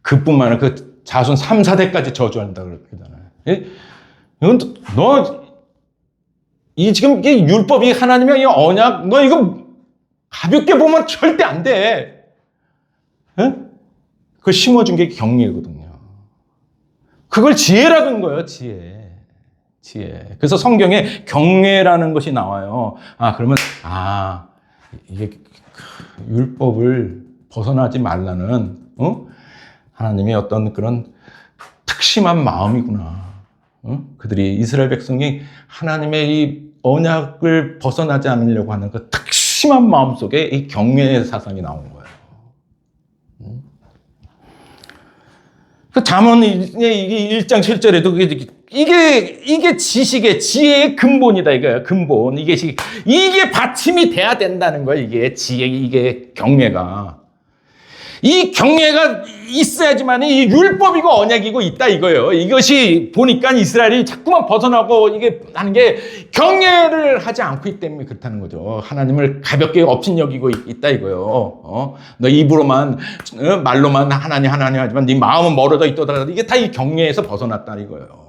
그뿐만 아니라 그 자손 3, 4대까지 저주한다 그러잖아요. 예? 이건 너 이 지금 이게 율법이 하나님의 이 언약 너 이거 가볍게 보면 절대 안 돼. 예? 그걸 심어준 게 경외거든요. 그걸 지혜라는 거예요, 지혜. 지혜. 그래서 성경에 경외라는 것이 나와요. 그러면, 이게 율법을 벗어나지 말라는, 하나님의 어떤 그런 특심한 마음이구나. 그들이 이스라엘 백성이 하나님의 이 언약을 벗어나지 않으려고 하는 그 특심한 마음 속에 이 경외의 사상이 나온 거예요. 그 잠언 1장 7절에도 이게 지식의 지혜의 근본이다 이거예요. 근본. 이게 받침이 돼야 된다는 거예요. 이게 지혜, 이게 경외가. 이 경외가 있어야지만 이 율법이고 언약이고 있다 이거예요. 이것이 보니까 이스라엘이 자꾸만 벗어나고 이게 하는 게 경외를 하지 않고 있기 때문에 그렇다는 거죠. 하나님을 가볍게 업신여기고 있다 이거예요. 너 입으로만 말로만 하나님 하지만 네 마음은 멀어져 있더라. 이게 다 이 경외에서 벗어났다 이거예요.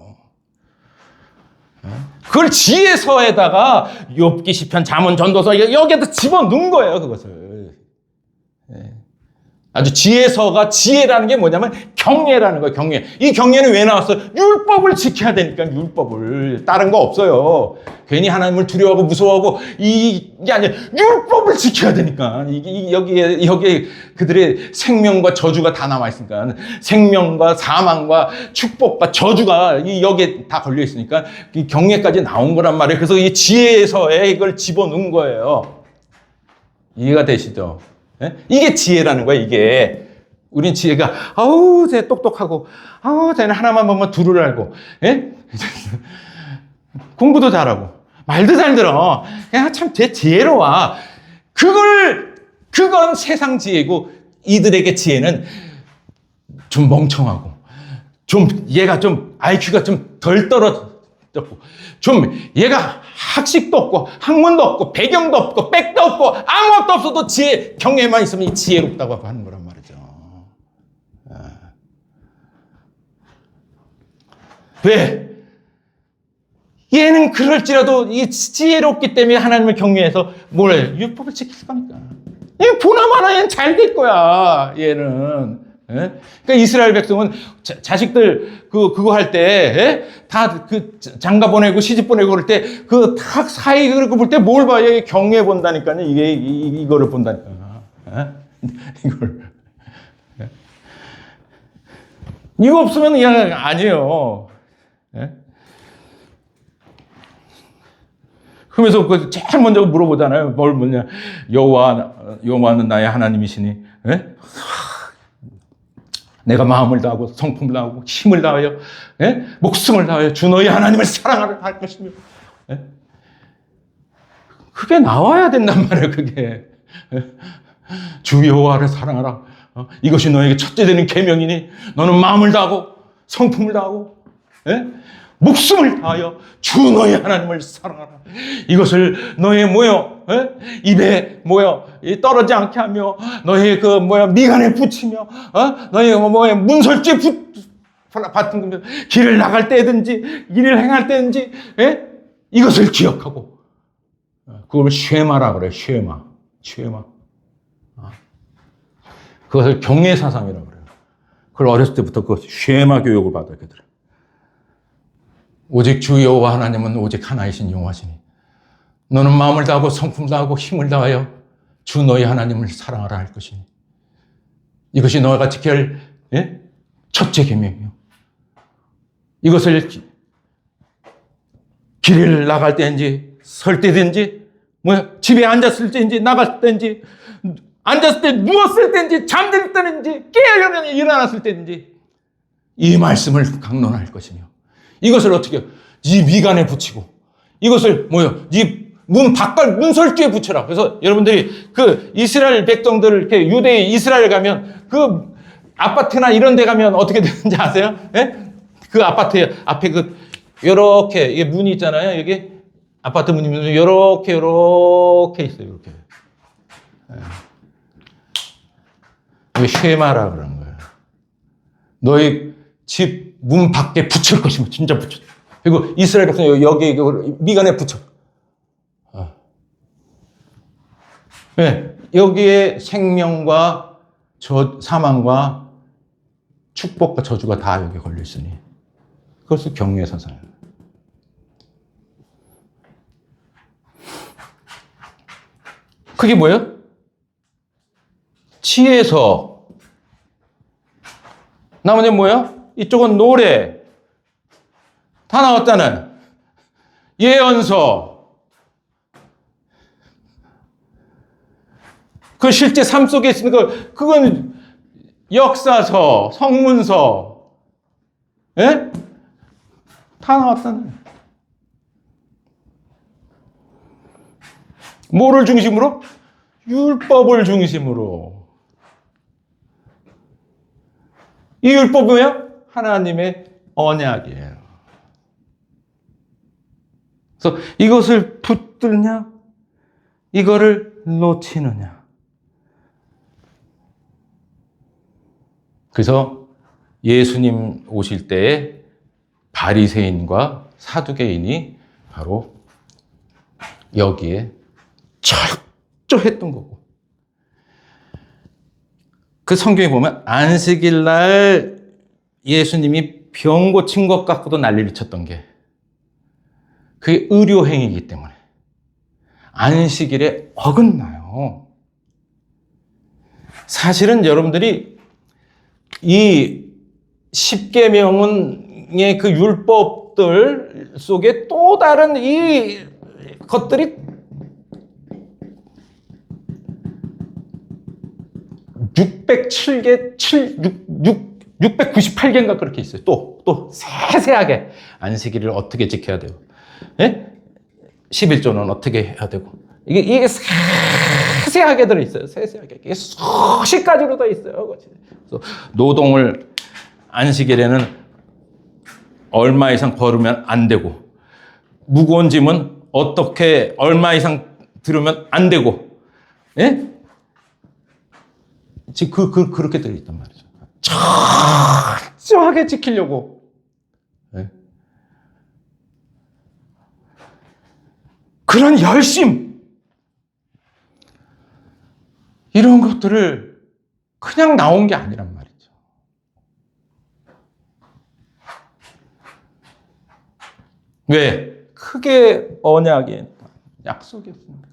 그걸 지혜서에다가 욥기 시편 잠언 전도서 여기에다 집어넣은 거예요. 그것을. 아주 지혜서가 지혜라는 게 뭐냐면 경외라는 거예요. 경외. 이 경외는 왜 나왔어요? 율법을 지켜야 되니까 율법을. 다른 거 없어요. 괜히 하나님을 두려워하고 무서워하고 이게 아니라 율법을 지켜야 되니까. 여기에 그들의 생명과 저주가 다 나와 있으니까 생명과 사망과 축복과 저주가 여기에 다 걸려 있으니까 이 경외까지 나온 거란 말이에요. 그래서 이 지혜서에 이걸 집어넣은 거예요. 이해가 되시죠? 예? 이게 지혜라는 거야, 이게. 우린 지혜가, 쟤 똑똑하고, 쟤는 하나만 보면 둘을 알고, 예? 공부도 잘하고, 말도 잘 들어. 야, 참, 쟤 지혜로워. 그건 세상 지혜고, 이들에게 지혜는 좀 멍청하고, 얘가 좀 IQ가 좀 덜 떨어졌고, 얘가 학식도 없고 학문도 없고 배경도 없고 백도 없고 아무것도 없어도 경외만 있으면 지혜롭다고 하는 거란 말이죠. 왜? 얘는 그럴지라도 이 지혜롭기 때문에 하나님을 경외해서 뭘 해요? 율법을 지킬 거니까. 얘 보나마나 얘는 잘 될 거야. 얘는. 예? 그러니까 이스라엘 백성은 자식들 그거 할 때 다 그 장가 보내고 시집 보내고 그럴 때 그 다 사이 그렇게 볼 때 뭘 봐요? 이게 경외 본다니까요. 이거를 본다니까. 예? 이걸. 예? 이거 없으면 그냥 아니에요. 예? 그러면서 그 제일 먼저 물어보잖아요. 뭘 뭐냐? 여호와는 나의 하나님이시니. 예? 내가 마음을 다하고 성품을 다하고 힘을 다하여 목숨을 다하여 주 너희 하나님을 사랑하라 할 것이며. 그게 나와야 된단 말이에요. 그게 주 여호와를 사랑하라. 이것이 너에게 첫째 되는 계명이니 너는 마음을 다하고 성품을 다하고 목숨을 다하여 주 너희 하나님을 사랑하라. 이것을 너의 입에 떨어지지 않게 하며 너의 미간에 붙이며 너의 문설주에 받든 길을 나갈 때든지 일을 행할 때든지 이것을 기억하고 그걸 쉐마라 그래요. 쉐마. 그것을 경외 사상이라고 그래요. 그걸 어렸을 때부터 그 쉐마 교육을 받아야 되더라. 오직 주 여호와 하나님은 오직 하나이신 여호와시니 너는 마음을 다하고 성품 다하고 힘을 다하여 주 너희 하나님을 사랑하라 할 것이니 이것이 너가 지켜야 할 첫째 계명이요. 이것을 길을 나갈 때인지 설 때든지 집에 앉았을 때인지 나갔을 때인지 앉았을 때 누웠을 때인지 잠들 때인지 깨어 일어났을 때인지 이 말씀을 강론할 것이며 이것을 어떻게 이 미간에 붙이고 이것을 이 문설주에 붙여라. 그래서 여러분들이 그 이스라엘 백성들 이렇게 유대 이스라엘 가면 그 아파트나 이런 데 가면 어떻게 되는지 아세요? 그 아파트 앞에 요렇게 이게 문이 있잖아요. 여기 아파트 문이 요렇게 있어요. 이렇게. 이게 쉐마라 그러는 거예요. 너희 집 문 밖에 붙일 것이면 진짜 붙여. 그리고 이스라엘 백성 여기 미간에 붙여. 여기에 생명과 사망과 축복과 저주가 다 여기 걸려 있으니 그것을 경외 사상이에요. 그게 뭐예요? 지혜서. 나머지 뭐예요? 이쪽은 노래. 다 나왔잖아요. 예언서. 그 실제 삶 속에 있는 그건 역사서, 성문서. 다 나왔잖아요. 뭐를 중심으로? 율법을 중심으로. 이 율법이 뭐예요? 하나님의 언약이에요. 그래서 이것을 붙들냐? 이거를 놓치느냐? 그래서 예수님 오실 때에 바리새인과 사두개인이 바로 여기에 철저했던 거고. 그 성경에 보면 안식일 날 예수님이 병 고친 것 갖고도 난리를 쳤던 게 그게 의료행위이기 때문에 안식일에 어긋나요. 사실은 여러분들이 이 십계명의 그 율법들 속에 또 다른 이 것들이 698개인가 그렇게 있어요. 또 세세하게 안식일을 어떻게 지켜야 되고, 11조는 어떻게 해야 되고, 이게 세세하게 들어있어요. 세세하게. 이게 수십 가지로 더 있어요. 그래서 노동을 안식일에는 얼마 이상 벌으면 안 되고, 무거운 짐은 어떻게 얼마 이상 들으면 안 되고, 예? 지금 그렇게 되어 있단 말이죠. 철저하게 지키려고. 예? 그런 열심, 이런 것들을 그냥 나온 게 아니란 말이죠. 왜? 크게 언약의 약속이었습니다.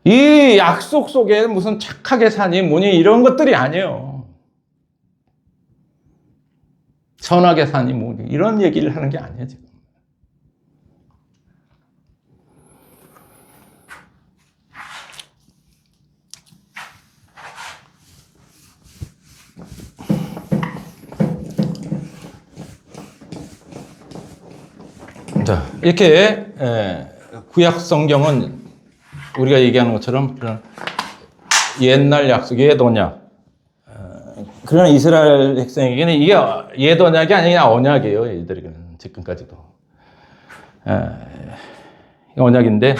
이 약속 속에 무슨 착하게 사니 뭐니 이런 것들이 아니에요. 선하게 사니 뭐니 이런 얘기를 하는 게 아니에요, 지금. 자, 이렇게 구약 성경은 우리가 얘기하는 것처럼 그런 옛날 약속, 옛 언약. 그런 이스라엘 백성에게는 이게 옛 언약이 아니라 언약이에요. 얘들에게는 지금까지도. 언약인데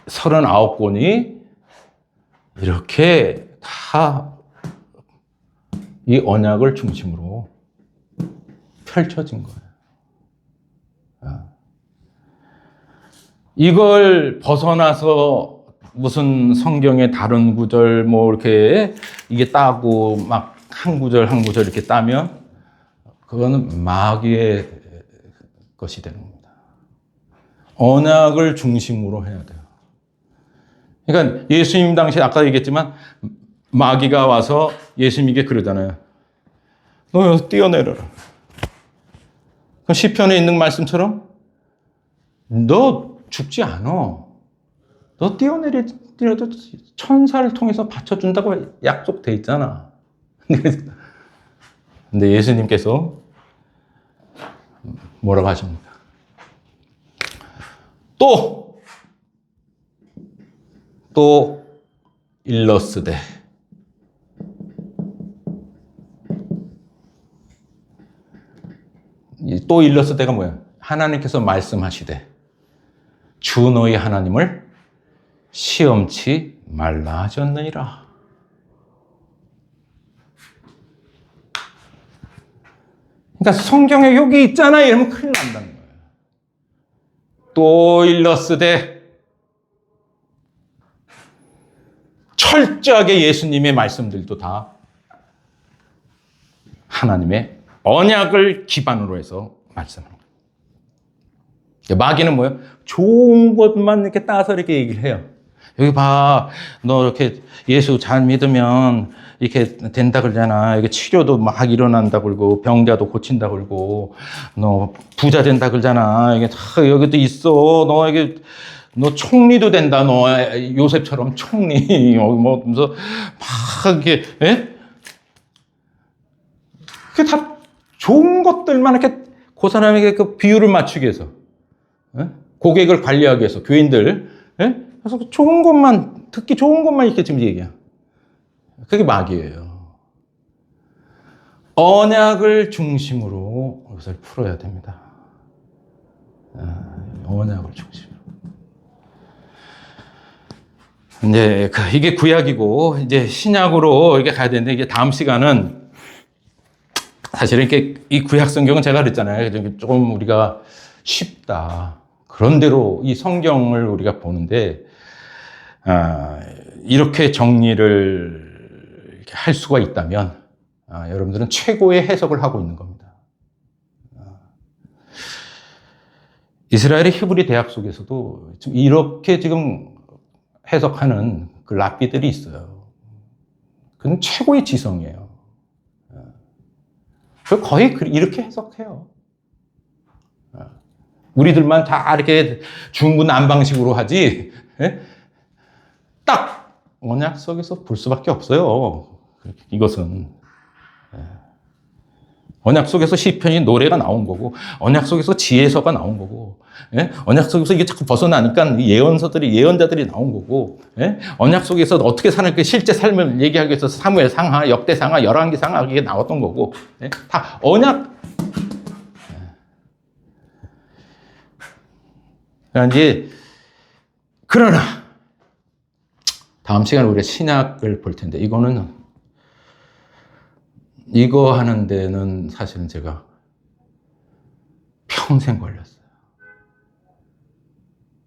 39권이 이렇게 다 이 언약을 중심으로 펼쳐진 거예요. 이걸 벗어나서 무슨 성경의 다른 구절 뭐 이렇게 이게 따고 막 한 구절 한 구절 이렇게 따면 그거는 마귀의 것이 되는 겁니다. 언약을 중심으로 해야 돼요. 그러니까 예수님 당시에 아까 얘기했지만 마귀가 와서 예수님에게 그러잖아요. 너 뛰어내려라. 그 시편에 있는 말씀처럼 너 죽지 않아. 너 뛰어내려도 천사를 통해서 받쳐준다고 약속돼 있잖아. 근데 예수님께서 뭐라고 하십니까? 또 일러스되. 또 일러스되가 뭐야? 하나님께서 말씀하시되 주 너희 하나님을 시험치 말라 하셨느니라. 그러니까 성경에 여기 있잖아 이러면 큰일 난다는 거예요. 또 일러스되 철저하게 예수님의 말씀들도 다 하나님의 언약을 기반으로 해서 말씀하는 거예요. 마귀는 뭐예요? 좋은 것만 이렇게 따서 이렇게 얘기를 해요. 여기 봐, 너 이렇게 예수 잘 믿으면 이렇게 된다 그러잖아. 이게 치료도 막 일어난다 그러고 병자도 고친다 그러고 너 부자 된다 그러잖아. 이게 다 여기도 있어. 너 총리도 된다. 너 요셉처럼 총리 뭐 무슨 막 이게 그게 다 좋은 것들만 이렇게 그 사람에게 그 비율을 맞추기 위해서 고객을 관리하기 위해서 교인들 그래서 좋은 것만 듣기 좋은 것만 이렇게 지금 얘기해요. 그게 마귀예요. 언약을 중심으로 이것을 풀어야 됩니다. 언약을 중심으로. 이제 이게 구약이고 이제 신약으로 이게 가야 되는데 이게 다음 시간은 사실은 이렇게 이 구약 성경은 제가 그랬잖아요. 조금 우리가 쉽다. 그런대로 이 성경을 우리가 보는데 이렇게 정리를 이렇게 할 수가 있다면 여러분들은 최고의 해석을 하고 있는 겁니다. 이스라엘의 히브리 대학 속에서도 지금 이렇게 지금 해석하는 그 랍비들이 있어요. 그건 최고의 지성이에요. 거의 이렇게 해석해요. 우리들만 다 이렇게 중구난방식으로 하지, 딱 언약 속에서 볼 수밖에 없어요. 이것은. 언약 속에서 시편이 노래가 나온 거고, 언약 속에서 지혜서가 나온 거고, 언약 속에서 이게 자꾸 벗어나니까 예언자들이 나온 거고, 언약 속에서 어떻게 사는 그 실제 삶을 얘기하기 위해서 사무엘 상하, 역대 상하, 열왕기 상하 이게 나왔던 거고, 다 언약 이제, 그러나, 다음 시간에 우리가 신약을 볼 텐데, 이거 하는 데는 사실은 제가 평생 걸렸어요.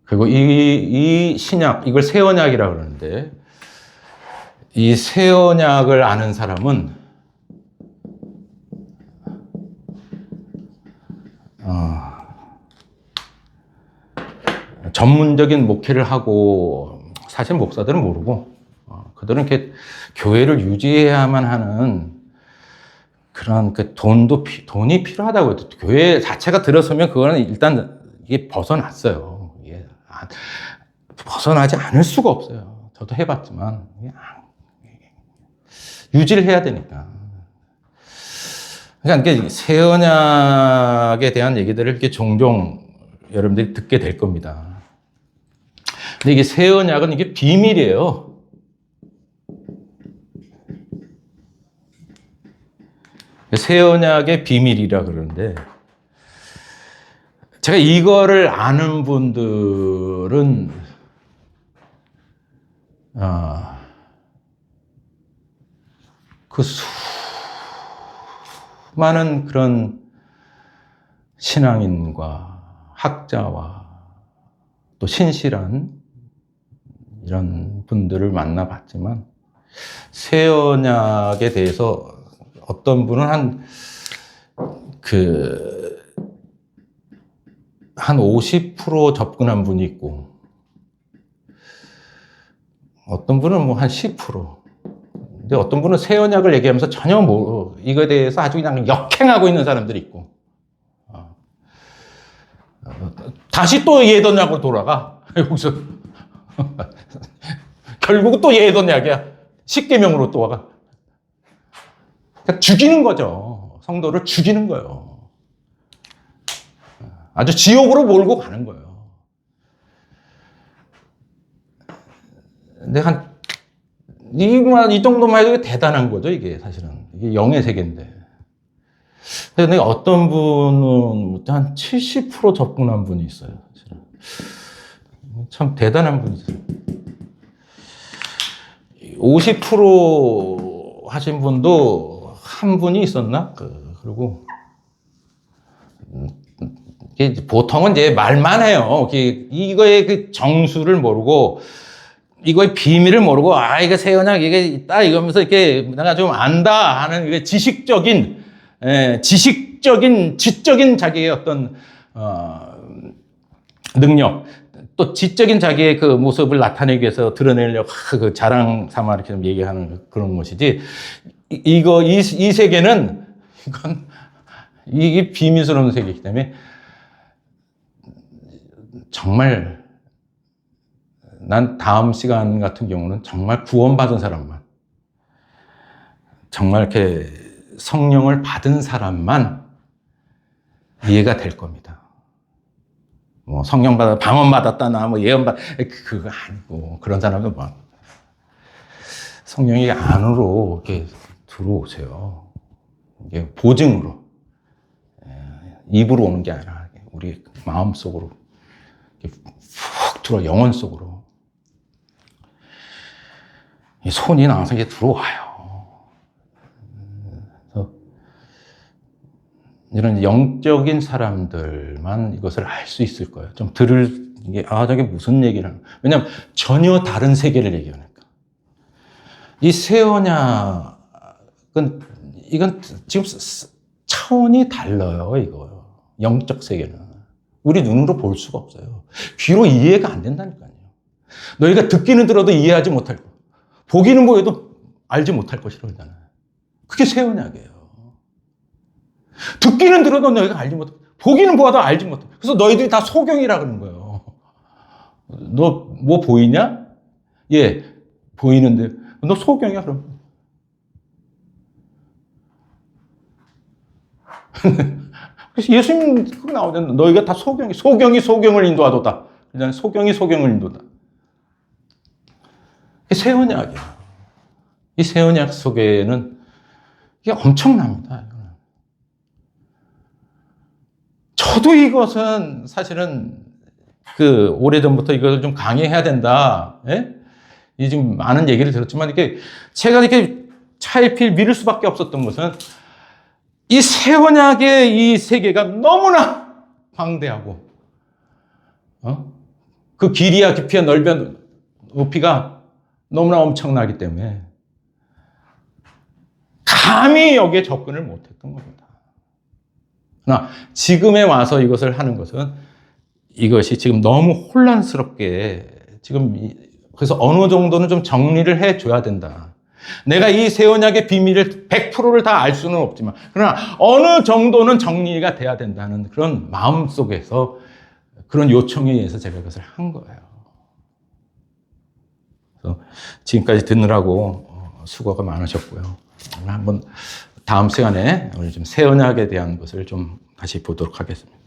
그리고 이 신약, 이걸 새 언약이라고 그러는데, 이 새 언약을 아는 사람은, 전문적인 목회를 하고, 사실 목사들은 모르고, 그들은 이렇게 교회를 유지해야만 하는 그런 돈이 필요하다고 해도 교회 자체가 들어서면 그거는 일단 이게 벗어났어요. 이게 벗어나지 않을 수가 없어요. 저도 해봤지만 유지를 해야 되니까. 그러니까 새 언약에 대한 얘기들을 이렇게 종종 여러분들이 듣게 될 겁니다. 근데 이게 새 언약은 이게 비밀이에요. 새 언약의 비밀이라 그러는데, 제가 이거를 아는 분들은 그 수많은 그런 신앙인과 학자와 또 신실한 이런 분들을 만나봤지만, 새 언약에 대해서 어떤 분은 한 50% 접근한 분이 있고, 어떤 분은 뭐 한 10%. 근데 어떤 분은 새 언약을 얘기하면서 전혀 이거에 대해서 아주 그냥 역행하고 있는 사람들이 있고, 다시 또 옛 언약으로 돌아가. 여기서. 결국은 또 옛 언약이야. 10계명으로 또 와가. 그러니까 죽이는 거죠. 성도를 죽이는 거예요. 아주 지옥으로 몰고 가는 거예요. 근데 이 정도만 해도 대단한 거죠, 이게 사실은. 이게 영의 세계인데. 근데 어떤 분은 한 70% 접근한 분이 있어요, 사실은. 참 대단한 분이 있어요. 50% 하신 분도 한 분이 있었나? 그리고 보통은 이제 말만 해요. 이거의 그 정수를 모르고, 이거의 비밀을 모르고, 이거 새 언약 이게 있다 이러면서 이렇게 내가 좀 안다 하는 이게 지식적인 지적인 자기의 어떤 능력, 또 지적인 자기의 그 모습을 나타내기 위해서 드러내려고 그 자랑 삼아 이렇게 좀 얘기하는 그런 것이지. 이 세계는 이게 비밀스러운 세계이기 때문에 정말 난 다음 시간 같은 경우는 정말 구원받은 사람만, 정말 이렇게 성령을 받은 사람만 이해가 될 겁니다. 뭐 성령 받아 방언 받았다 나 뭐 예언 받 그거 아니고 그런 사람은 뭐 성령이 안으로 이렇게 들어오세요. 이게 보증으로 입으로 오는 게 아니라 우리 마음 속으로 푹 들어 영혼 속으로 이 손이 나와서 이게 들어와요. 그래서 이런 영적인 사람들만 이것을 알 수 있을 거예요. 좀 이게 저게 무슨 얘기를 하는 거야. 왜냐하면 전혀 다른 세계를 얘기하니까. 이 새 언약은 이건 지금 차원이 달라요. 이거 영적 세계는 우리 눈으로 볼 수가 없어요. 귀로 이해가 안 된다니까요. 너희가 듣기는 들어도 이해하지 못할 거, 보기는 보여도 알지 못할 것이라고 하잖아요. 그게 새 언약이에요. 듣기는 들어도 너희가 알지 못해, 보기는 보아도 알지 못해. 그래서 너희들이 다 소경이라 그러는 거예요. 너 뭐 보이냐? 예, 보이는데 너 소경이야 그럼. 그래서 예수님 그거 나오잖아. 너희가 다 소경이 소경을 인도하도다. 그냥 소경이 소경을 인도다. 새 언약이야. 이 새 언약 속에는 이게 엄청납니다. 저도 이것은 사실은 그 오래전부터 이걸 좀 강의해야 된다. 예? 이 지금 많은 얘기를 들었지만 이렇게 제가 이렇게 차일피일 미룰 수밖에 없었던 것은 이 새 언약의 이 세계가 너무나 방대하고 그 길이야 깊이야 넓이야 높이가 너무나 엄청나기 때문에 감히 여기에 접근을 못했던 겁니다. 그러나 지금에 와서 이것을 하는 것은 이것이 지금 너무 혼란스럽게 지금 그래서 어느 정도는 좀 정리를 해줘야 된다. 내가 이 새 언약의 비밀을 100%를 다 알 수는 없지만 그러나 어느 정도는 정리가 돼야 된다는 그런 마음 속에서 그런 요청에 의해서 제가 그것을 한 거예요. 그래서 지금까지 듣느라고 수고가 많으셨고요. 한번 다음 시간에 우리 좀 새 언약에 대한 것을 좀 다시 보도록 하겠습니다.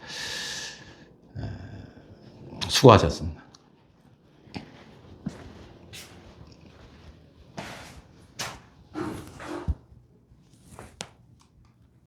수고하셨습니다.